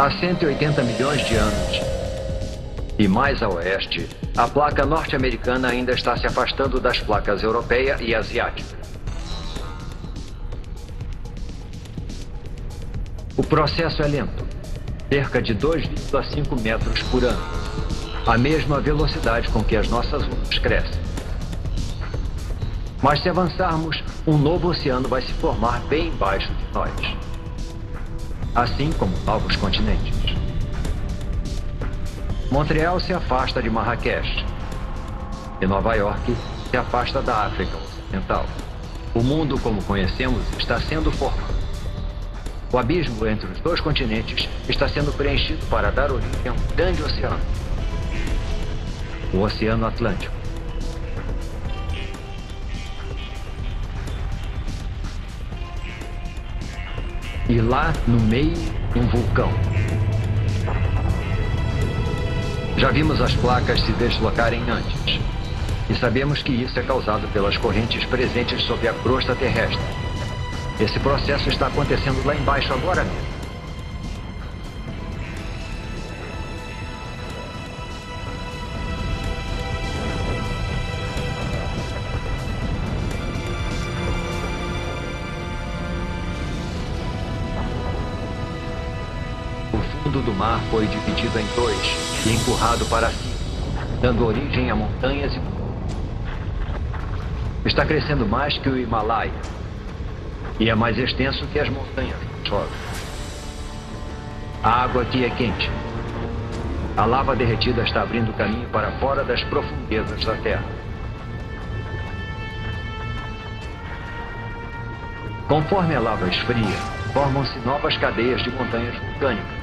Há 180 milhões de anos, e mais a oeste, a placa norte-americana ainda está se afastando das placas europeia e asiática. O processo é lento, cerca de 2,5 metros por ano, a mesma velocidade com que as nossas ondas crescem. Mas se avançarmos, um novo oceano vai se formar bem embaixo de nós. Assim como novos continentes. Montreal se afasta de Marrakech e Nova York se afasta da África Ocidental. O mundo como conhecemos está sendo formado. O abismo entre os dois continentes está sendo preenchido para dar origem a um grande oceano. O Oceano Atlântico. E lá, no meio, um vulcão. Já vimos as placas se deslocarem antes. E sabemos que isso é causado pelas correntes presentes sob a crosta terrestre. Esse processo está acontecendo lá embaixo agora mesmo. O fundo do mar foi dividido em dois e empurrado para cima, dando origem a montanhas e... Está crescendo mais que o Himalaia e é mais extenso que as montanhas do solo. A água aqui é quente. A lava derretida está abrindo caminho para fora das profundezas da Terra. Conforme a lava esfria, formam-se novas cadeias de montanhas vulcânicas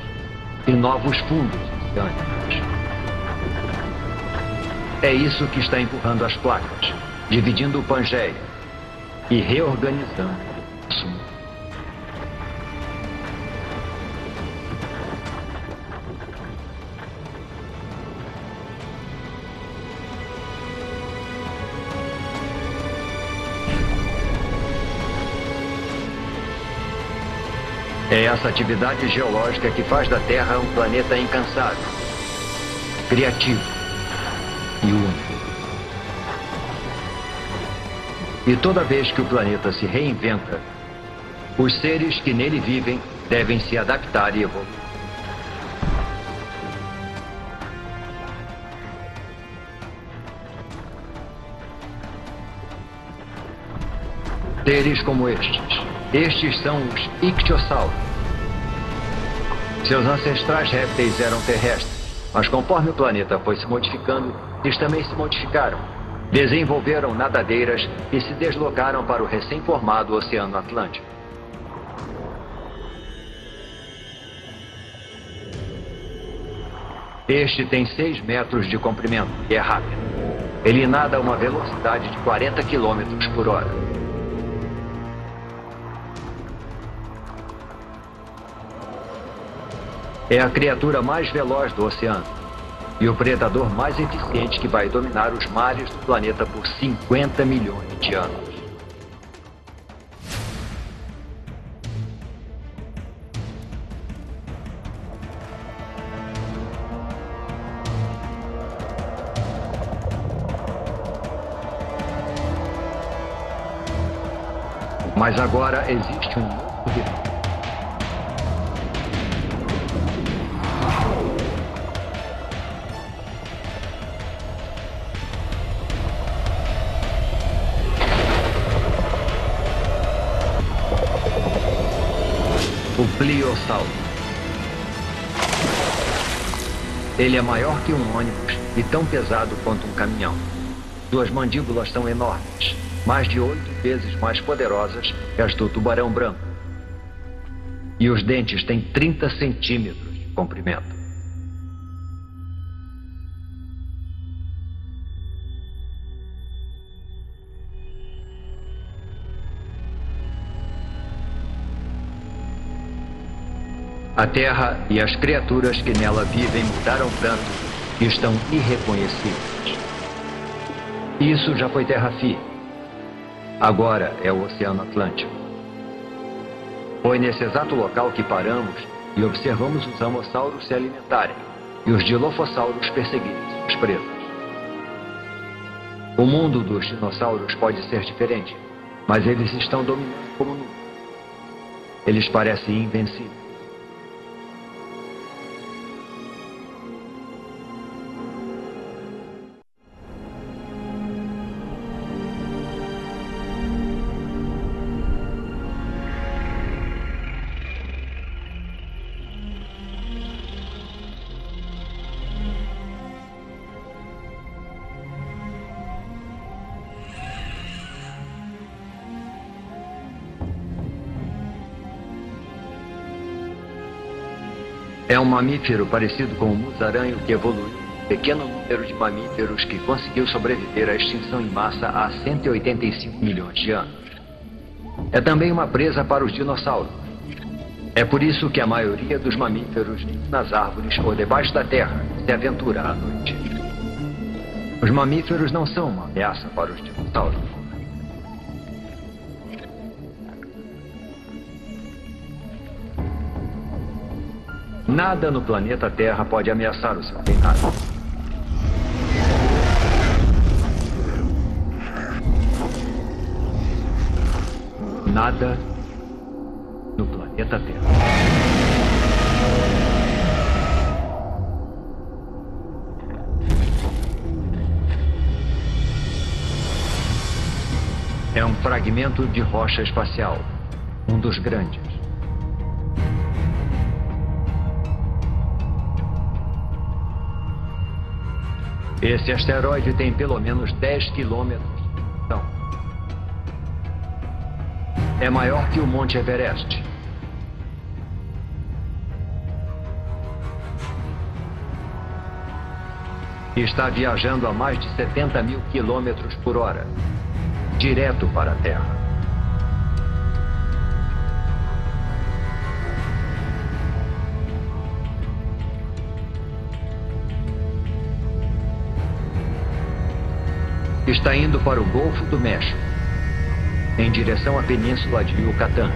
e novos fundos oceânicos. É isso que está empurrando as placas, dividindo o Pangeia e reorganizando o mundo. É essa atividade geológica que faz da Terra um planeta incansável, criativo e único. E toda vez que o planeta se reinventa, os seres que nele vivem devem se adaptar e evoluir. Seres como estes. Estes são os ictiossauros. Seus ancestrais répteis eram terrestres, mas conforme o planeta foi se modificando, eles também se modificaram. Desenvolveram nadadeiras e se deslocaram para o recém-formado Oceano Atlântico. Este tem 6 metros de comprimento e é rápido. Ele nada a uma velocidade de 40 km por hora. É a criatura mais veloz do oceano e o predador mais eficiente que vai dominar os mares do planeta por 50 milhões de anos. Mas agora existe um novo rival. O Pliosauro. Ele é maior que um ônibus e tão pesado quanto um caminhão. Suas mandíbulas são enormes, mais de 8 vezes mais poderosas que as do tubarão branco. E os dentes têm 30 centímetros de comprimento. A Terra e as criaturas que nela vivem mudaram tanto que estão irreconhecíveis. Isso já foi terra firme. Agora é o Oceano Atlântico. Foi nesse exato local que paramos e observamos os amossauros se alimentarem e os dilofossauros perseguirem suas presas. O mundo dos dinossauros pode ser diferente, mas eles estão dominando como nunca. Eles parecem invencíveis. É um mamífero parecido com o musaranho que evoluiu um pequeno número de mamíferos que conseguiu sobreviver à extinção em massa há 185 milhões de anos. É também uma presa para os dinossauros. É por isso que a maioria dos mamíferos vive nas árvores ou debaixo da terra, se aventura à noite. Os mamíferos não são uma ameaça para os dinossauros. Nada no planeta Terra pode ameaçar o seu reinado. Nada no planeta Terra. É um fragmento de rocha espacial, um dos grandes. Esse asteroide tem pelo menos 10 quilômetros de extensão. É maior que o Monte Everest. Está viajando a mais de 70 mil quilômetros por hora, direto para a Terra. Está indo para o Golfo do México, em direção à península de Yucatán.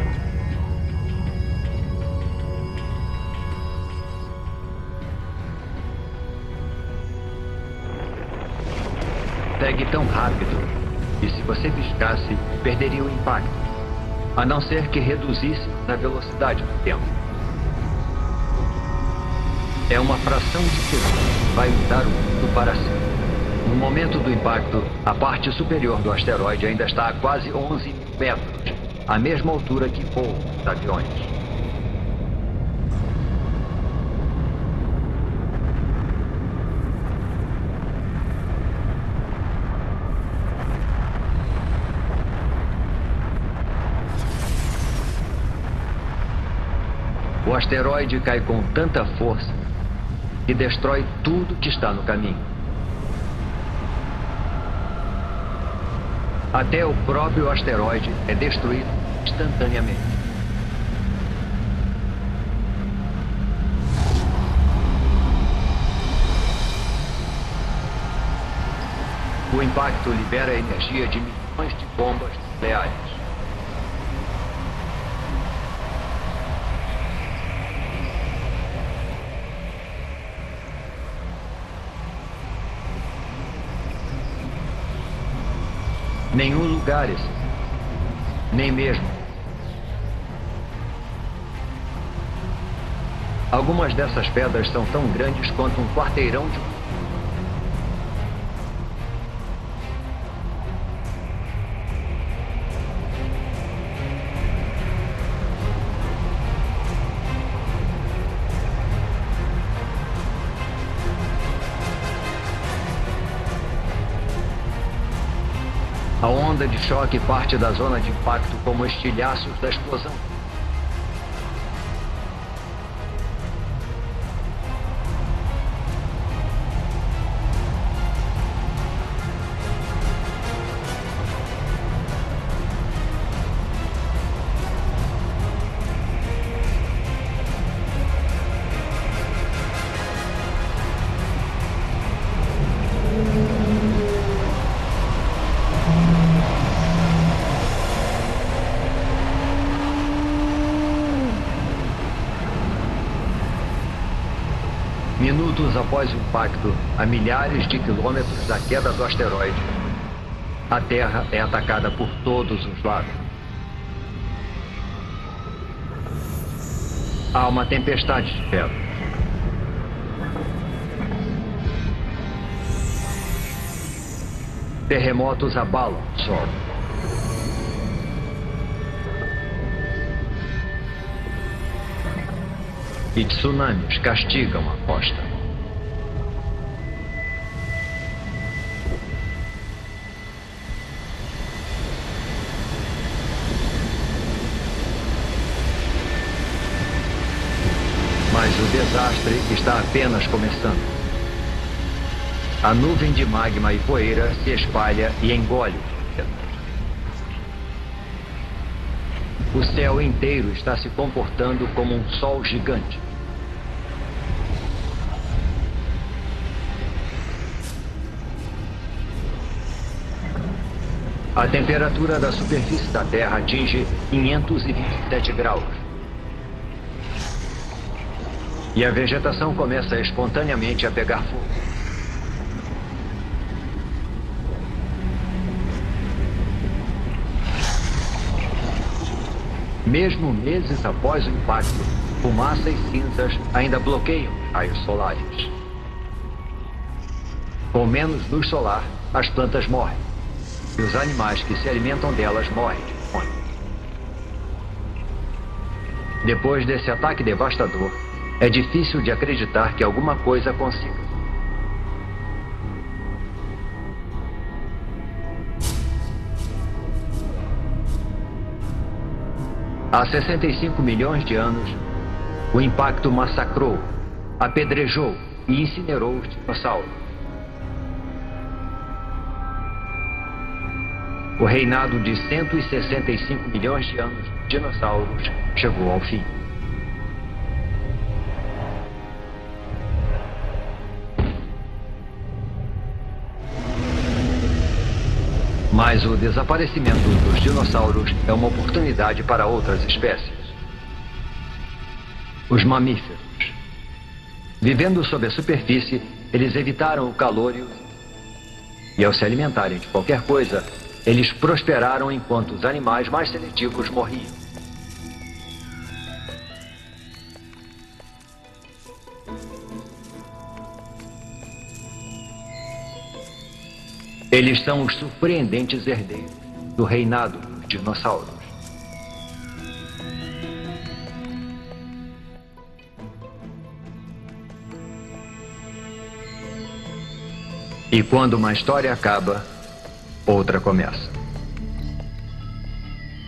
Segue tão rápido que, se você piscasse, perderia o impacto, a não ser que reduzisse a velocidade do tempo. É uma fração de segundo que vai mudar o mundo para sempre. No momento do impacto, a parte superior do asteroide ainda está a quase 11 mil metros, a mesma altura que voam os aviões. O asteroide cai com tanta força que destrói tudo que está no caminho. Até o próprio asteroide é destruído instantaneamente. O impacto libera a energia de milhões de bombas nucleares. Nenhum lugar esse, nem mesmo. Algumas dessas pedras são tão grandes quanto um quarteirão de... A onda de choque parte da zona de impacto como estilhaços da explosão. Minutos após o impacto, a milhares de quilômetros da queda do asteroide, a Terra é atacada por todos os lados. Há uma tempestade de pedra. Terremotos abalam o solo. E tsunamis castigam a costa. Mas Mas o desastre está apenas começando. A nuvem de magma e poeira se espalha e engole o planeta. O céu inteiro está se comportando como um sol gigante. A temperatura da superfície da Terra atinge 527 graus. E a vegetação começa espontaneamente a pegar fogo. Mesmo meses após o impacto, fumaça e cinzas ainda bloqueiam os raios solares. Com menos luz solar, as plantas morrem. E os animais que se alimentam delas morrem de fome. Depois desse ataque devastador, é difícil de acreditar que alguma coisa consiga. Há 65 milhões de anos, o impacto massacrou, apedrejou e incinerou os dinossauros. O reinado de 165 milhões de anos de dinossauros chegou ao fim. Mas o desaparecimento dos dinossauros é uma oportunidade para outras espécies. Os mamíferos. Vivendo sob a superfície, eles evitaram o calor e ao se alimentarem de qualquer coisa, eles prosperaram enquanto os animais mais seletivos morriam. Eles são os surpreendentes herdeiros do reinado dos dinossauros. E quando uma história acaba, outra começa.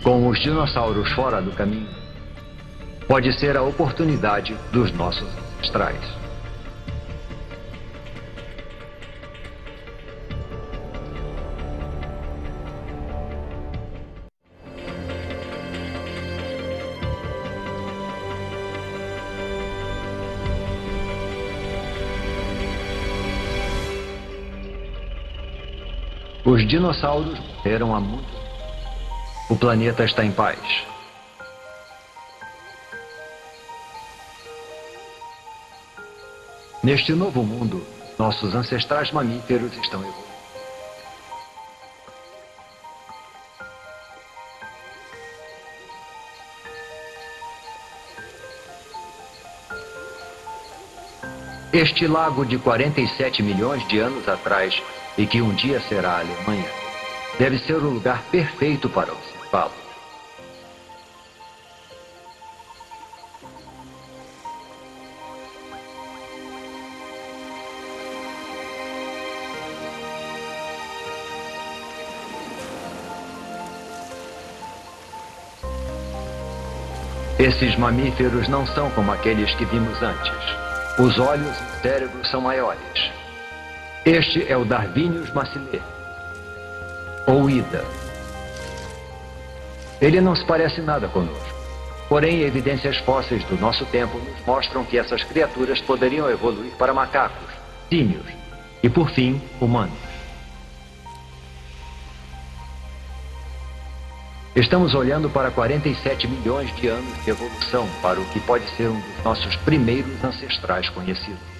Com os dinossauros fora do caminho, pode ser a oportunidade dos nossos ancestrais. Os dinossauros morreram há muito tempo. O planeta está em paz. Neste novo mundo, nossos ancestrais mamíferos estão evoluindo. Este lago de 47 milhões de anos atrás, e que um dia será a Alemanha, deve ser o lugar perfeito para observá-lo. Esses mamíferos não são como aqueles que vimos antes. Os olhos e o cérebro são maiores. Este é o Darwinius massiler, ou Ida. Ele não se parece nada conosco. Porém, evidências fósseis do nosso tempo nos mostram que essas criaturas poderiam evoluir para macacos, símios e, por fim, humanos. Estamos olhando para 47 milhões de anos de evolução para o que pode ser um dos nossos primeiros ancestrais conhecidos.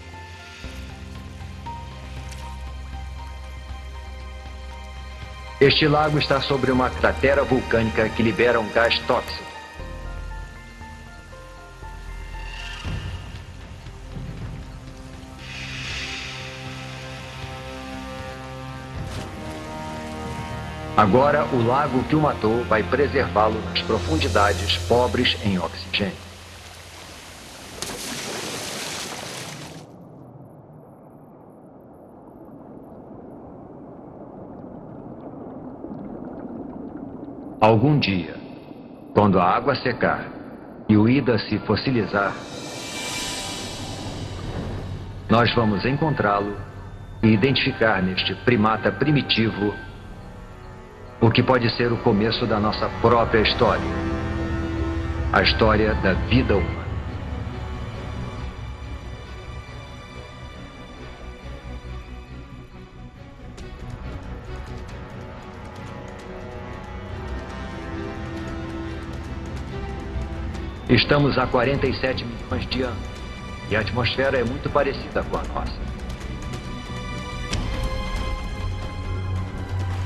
Este lago está sobre uma cratera vulcânica que libera um gás tóxico. Agora, o lago que o matou vai preservá-lo nas profundidades pobres em oxigênio. Algum dia, quando a água secar e o Ida se fossilizar, Nós vamos encontrá-lo e identificar neste primata primitivo o que pode ser o começo da nossa própria história. A história da vida humana. Estamos a 47 milhões de anos e a atmosfera é muito parecida com a nossa.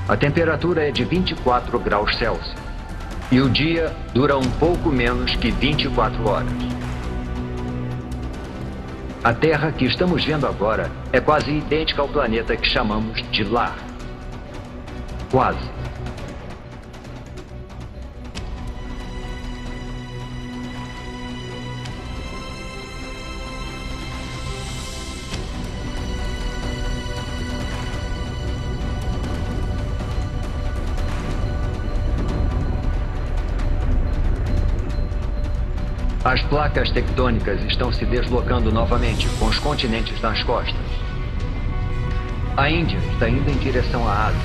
A temperatura é de 24 graus Celsius e o dia dura um pouco menos que 24 horas. A Terra que estamos vendo agora é quase idêntica ao planeta que chamamos de lar. Quase. As placas tectônicas estão se deslocando novamente, com os continentes nas costas. A Índia está indo em direção à Ásia.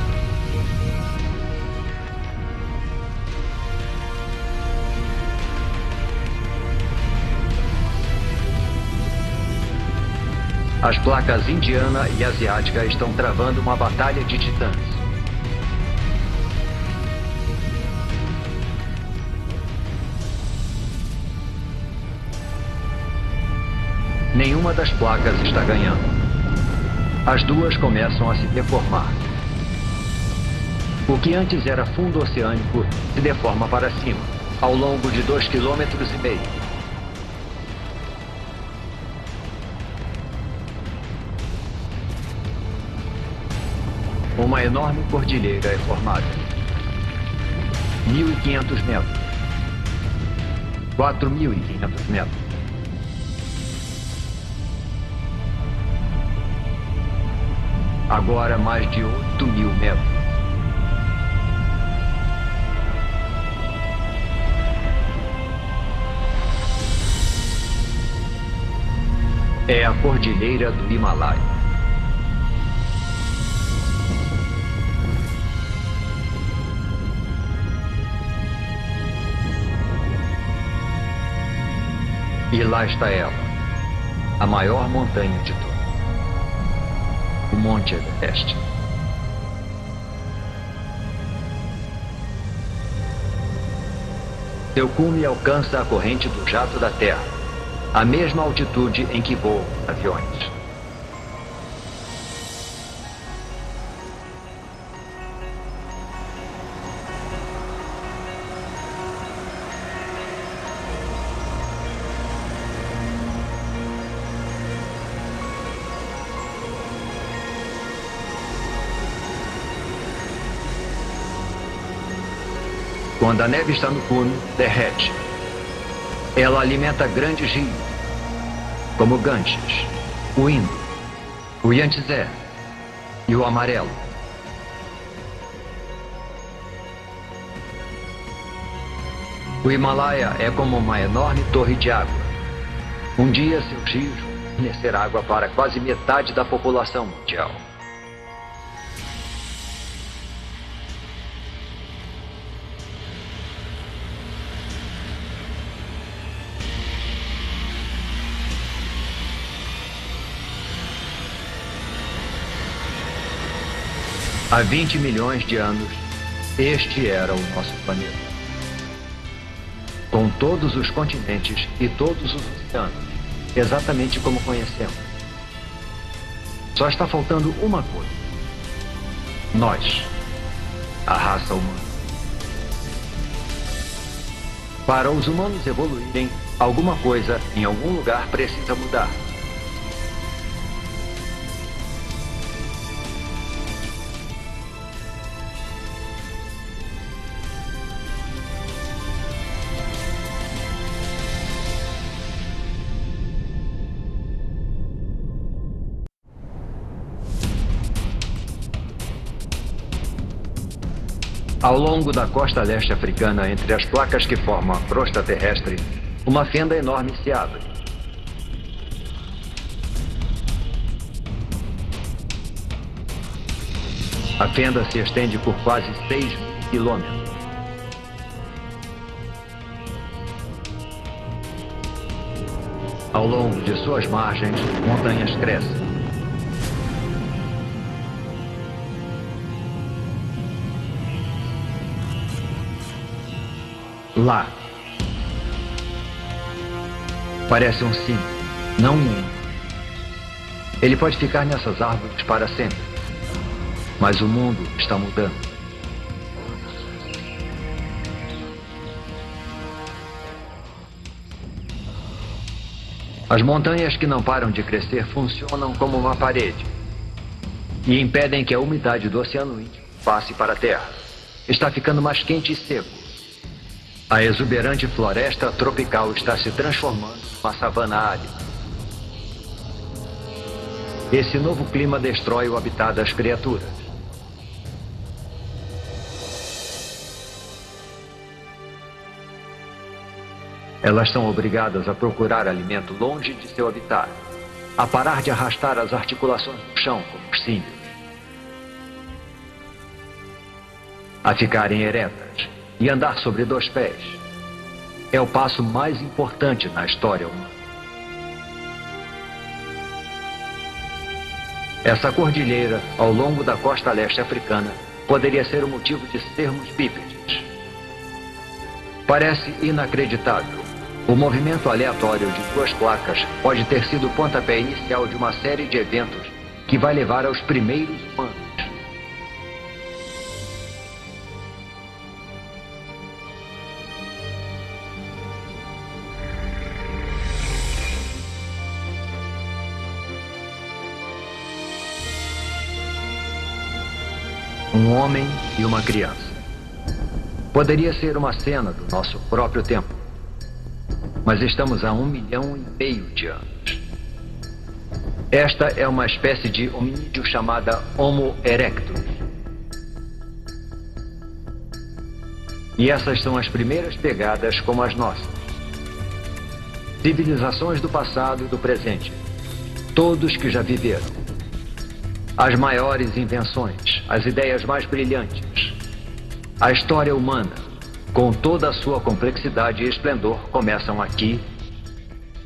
As placas indiana e asiática estão travando uma batalha de titãs. Nenhuma das placas está ganhando. As duas começam a se deformar. O que antes era fundo oceânico se deforma para cima, ao longo de 2,5 km. Uma enorme cordilheira é formada. 1.500 metros. 4.500 metros. Agora mais de 8.000 metros. É a cordilheira do Himalaia. E lá está ela, a maior montanha de todas. O Monte Everest. Seu cume alcança a corrente do jato da Terra, a mesma altitude em que voam aviões. Quando a neve está no cume, derrete. Ela alimenta grandes rios, como o Ganges, o Indo, o Yangtze e o Amarelo. O Himalaia é como uma enorme torre de água. Um dia, seus rios vão fornecer água para quase metade da população mundial. Há 20 milhões de anos, este era o nosso planeta. Com todos os continentes e todos os oceanos, exatamente como conhecemos. Só está faltando uma coisa. Nós, a raça humana. Para os humanos evoluírem, alguma coisa em algum lugar precisa mudar. Ao longo da costa leste africana, entre as placas que formam a crosta terrestre, uma fenda enorme se abre. A fenda se estende por quase 6.000 quilômetros. Ao longo de suas margens, montanhas crescem. Lá. Parece um sim, não um. Ele pode ficar nessas árvores para sempre. Mas o mundo está mudando. As montanhas que não param de crescer funcionam como uma parede e impedem que a umidade do Oceano Índico passe para a Terra. Está ficando mais quente e seco. A exuberante floresta tropical está se transformando numa savana árida. Esse novo clima destrói o habitat das criaturas. Elas são obrigadas a procurar alimento longe de seu habitat, a parar de arrastar as articulações no chão, como os símios, a ficarem eretas e andar sobre 2 pés. É o passo mais importante na história humana. Essa cordilheira, ao longo da costa leste africana, poderia ser o motivo de sermos bípedes. Parece inacreditável. O movimento aleatório de 2 placas pode ter sido o pontapé inicial de uma série de eventos que vai levar aos primeiros humanos. Um homem e uma criança. Poderia ser uma cena do nosso próprio tempo. Mas estamos a 1,5 milhão de anos. Esta é uma espécie de hominídeo chamada Homo erectus. E essas são as primeiras pegadas como as nossas. Civilizações do passado e do presente. Todos que já viveram. As maiores invenções, as ideias mais brilhantes. A história humana, com toda a sua complexidade e esplendor, começam aqui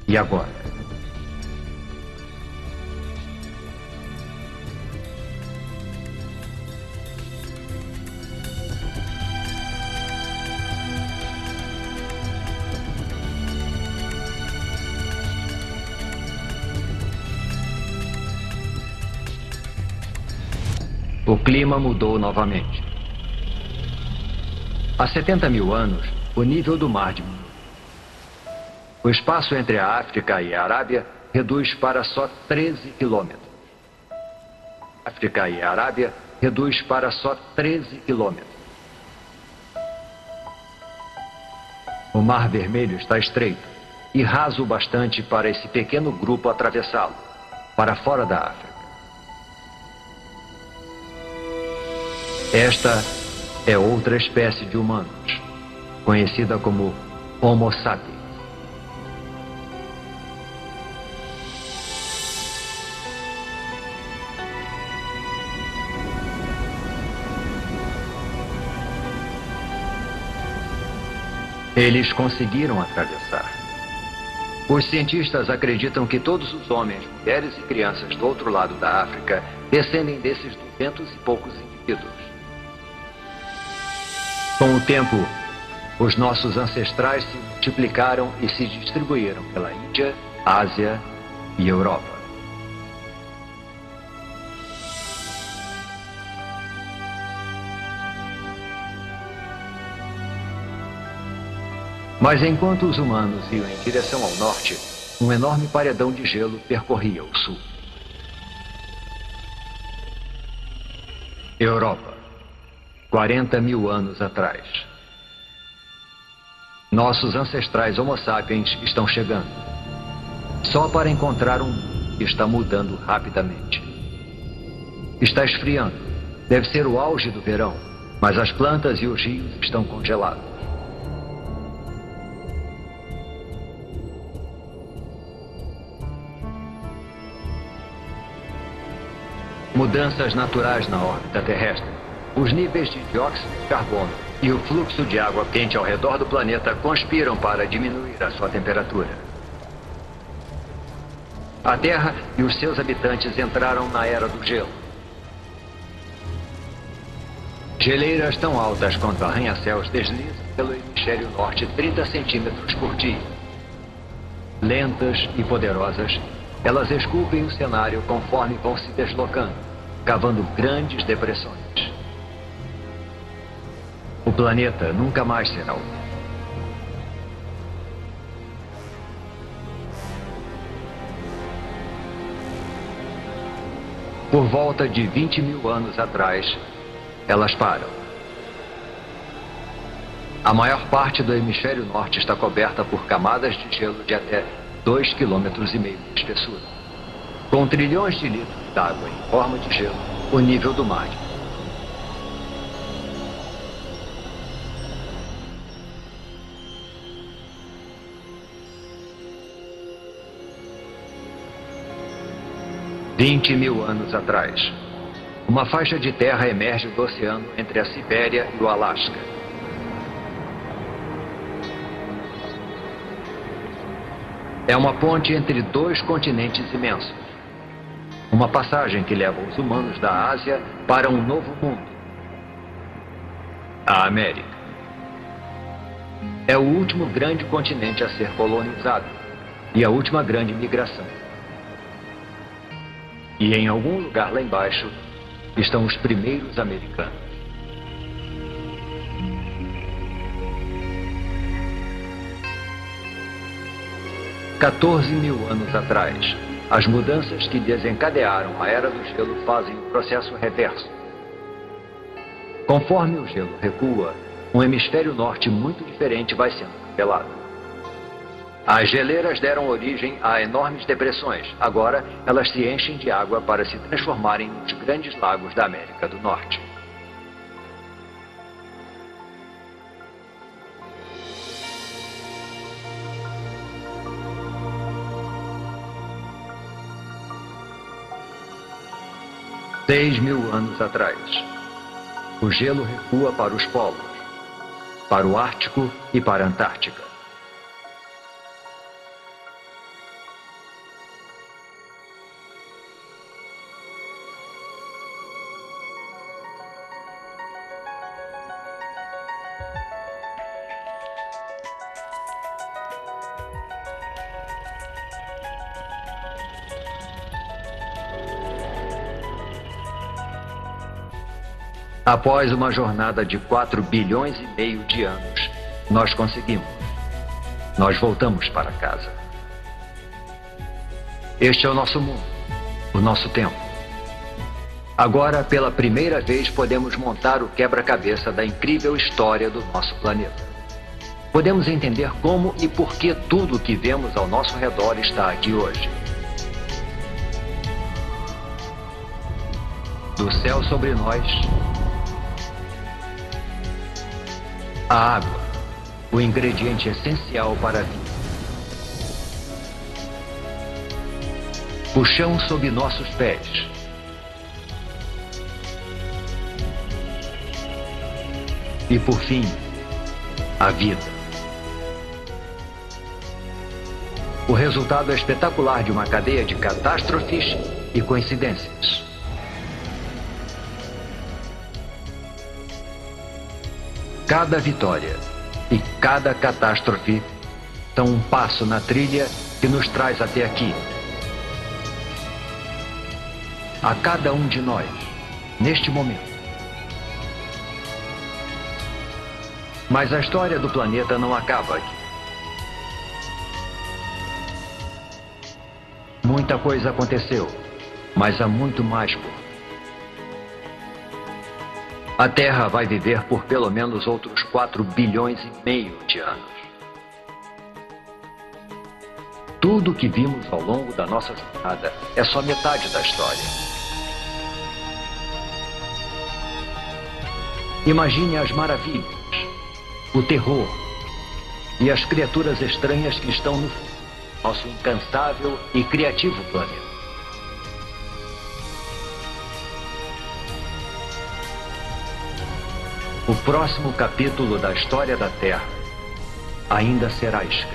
e agora. O clima mudou novamente. Há 70 mil anos, o nível do mar diminuiu. O espaço entre a África e a Arábia reduz para só 13 quilômetros. A África e a Arábia reduz para só 13 quilômetros. O Mar Vermelho está estreito e raso o bastante para esse pequeno grupo atravessá-lo, para fora da África. Esta é outra espécie de humanos, conhecida como Homo sapiens. Eles conseguiram atravessar. Os cientistas acreditam que todos os homens, mulheres e crianças do outro lado da África descendem desses 200 e poucos indivíduos. Com o tempo, os nossos ancestrais se multiplicaram e se distribuíram pela Índia, Ásia e Europa. Mas enquanto os humanos iam em direção ao norte, um enorme paredão de gelo percorria o sul. Europa. 40 mil anos atrás. Nossos ancestrais Homo sapiens estão chegando. Só para encontrar um mundo que está mudando rapidamente. Está esfriando. Deve ser o auge do verão, mas as plantas e os rios estão congelados. Mudanças naturais na órbita terrestre. Os níveis de dióxido de carbono e o fluxo de água quente ao redor do planeta conspiram para diminuir a sua temperatura. A Terra e os seus habitantes entraram na era do gelo. Geleiras tão altas quanto arranha-céus deslizam pelo hemisfério norte 30 centímetros por dia. Lentas e poderosas, elas esculpem o cenário conforme vão se deslocando, cavando grandes depressões. O planeta nunca mais será o mesmo. Por volta de 20 mil anos atrás, elas param. A maior parte do hemisfério norte está coberta por camadas de gelo de até 2,5 km de espessura, com trilhões de litros d'água em forma de gelo, o nível do mar. Há 20 mil anos atrás, uma faixa de terra emerge do oceano entre a Sibéria e o Alasca. É uma ponte entre dois continentes imensos. Uma passagem que leva os humanos da Ásia para um novo mundo. A América. É o último grande continente a ser colonizado e a última grande migração. E em algum lugar lá embaixo estão os primeiros americanos. Há 14 mil anos atrás, as mudanças que desencadearam a Era do Gelo fazem o processo reverso. Conforme o gelo recua, um hemisfério norte muito diferente vai sendo revelado. As geleiras deram origem a enormes depressões. Agora, elas se enchem de água para se transformarem nos grandes lagos da América do Norte. Há 6 mil anos atrás, o gelo recua para os polos, para o Ártico e para a Antártica. Após uma jornada de 4,5 bilhões de anos, nós conseguimos. Nós voltamos para casa. Este é o nosso mundo, o nosso tempo. Agora, pela primeira vez, podemos montar o quebra-cabeça da incrível história do nosso planeta. Podemos entender como e por que tudo o que vemos ao nosso redor está aqui hoje. Do céu sobre nós, a água, o ingrediente essencial para a vida. O chão sob nossos pés. E por fim, a vida. O resultado é espetacular de uma cadeia de catástrofes e coincidências. Cada vitória e cada catástrofe são um passo na trilha que nos traz até aqui. A cada um de nós, neste momento. Mas a história do planeta não acaba aqui. Muita coisa aconteceu, mas há muito mais por vir. A Terra vai viver por pelo menos outros 4,5 bilhões de anos. Tudo o que vimos ao longo da nossa jornada é só metade da história. Imagine as maravilhas, o terror e as criaturas estranhas que estão no nosso incansável e criativo planeta. O próximo capítulo da história da Terra ainda será escrito.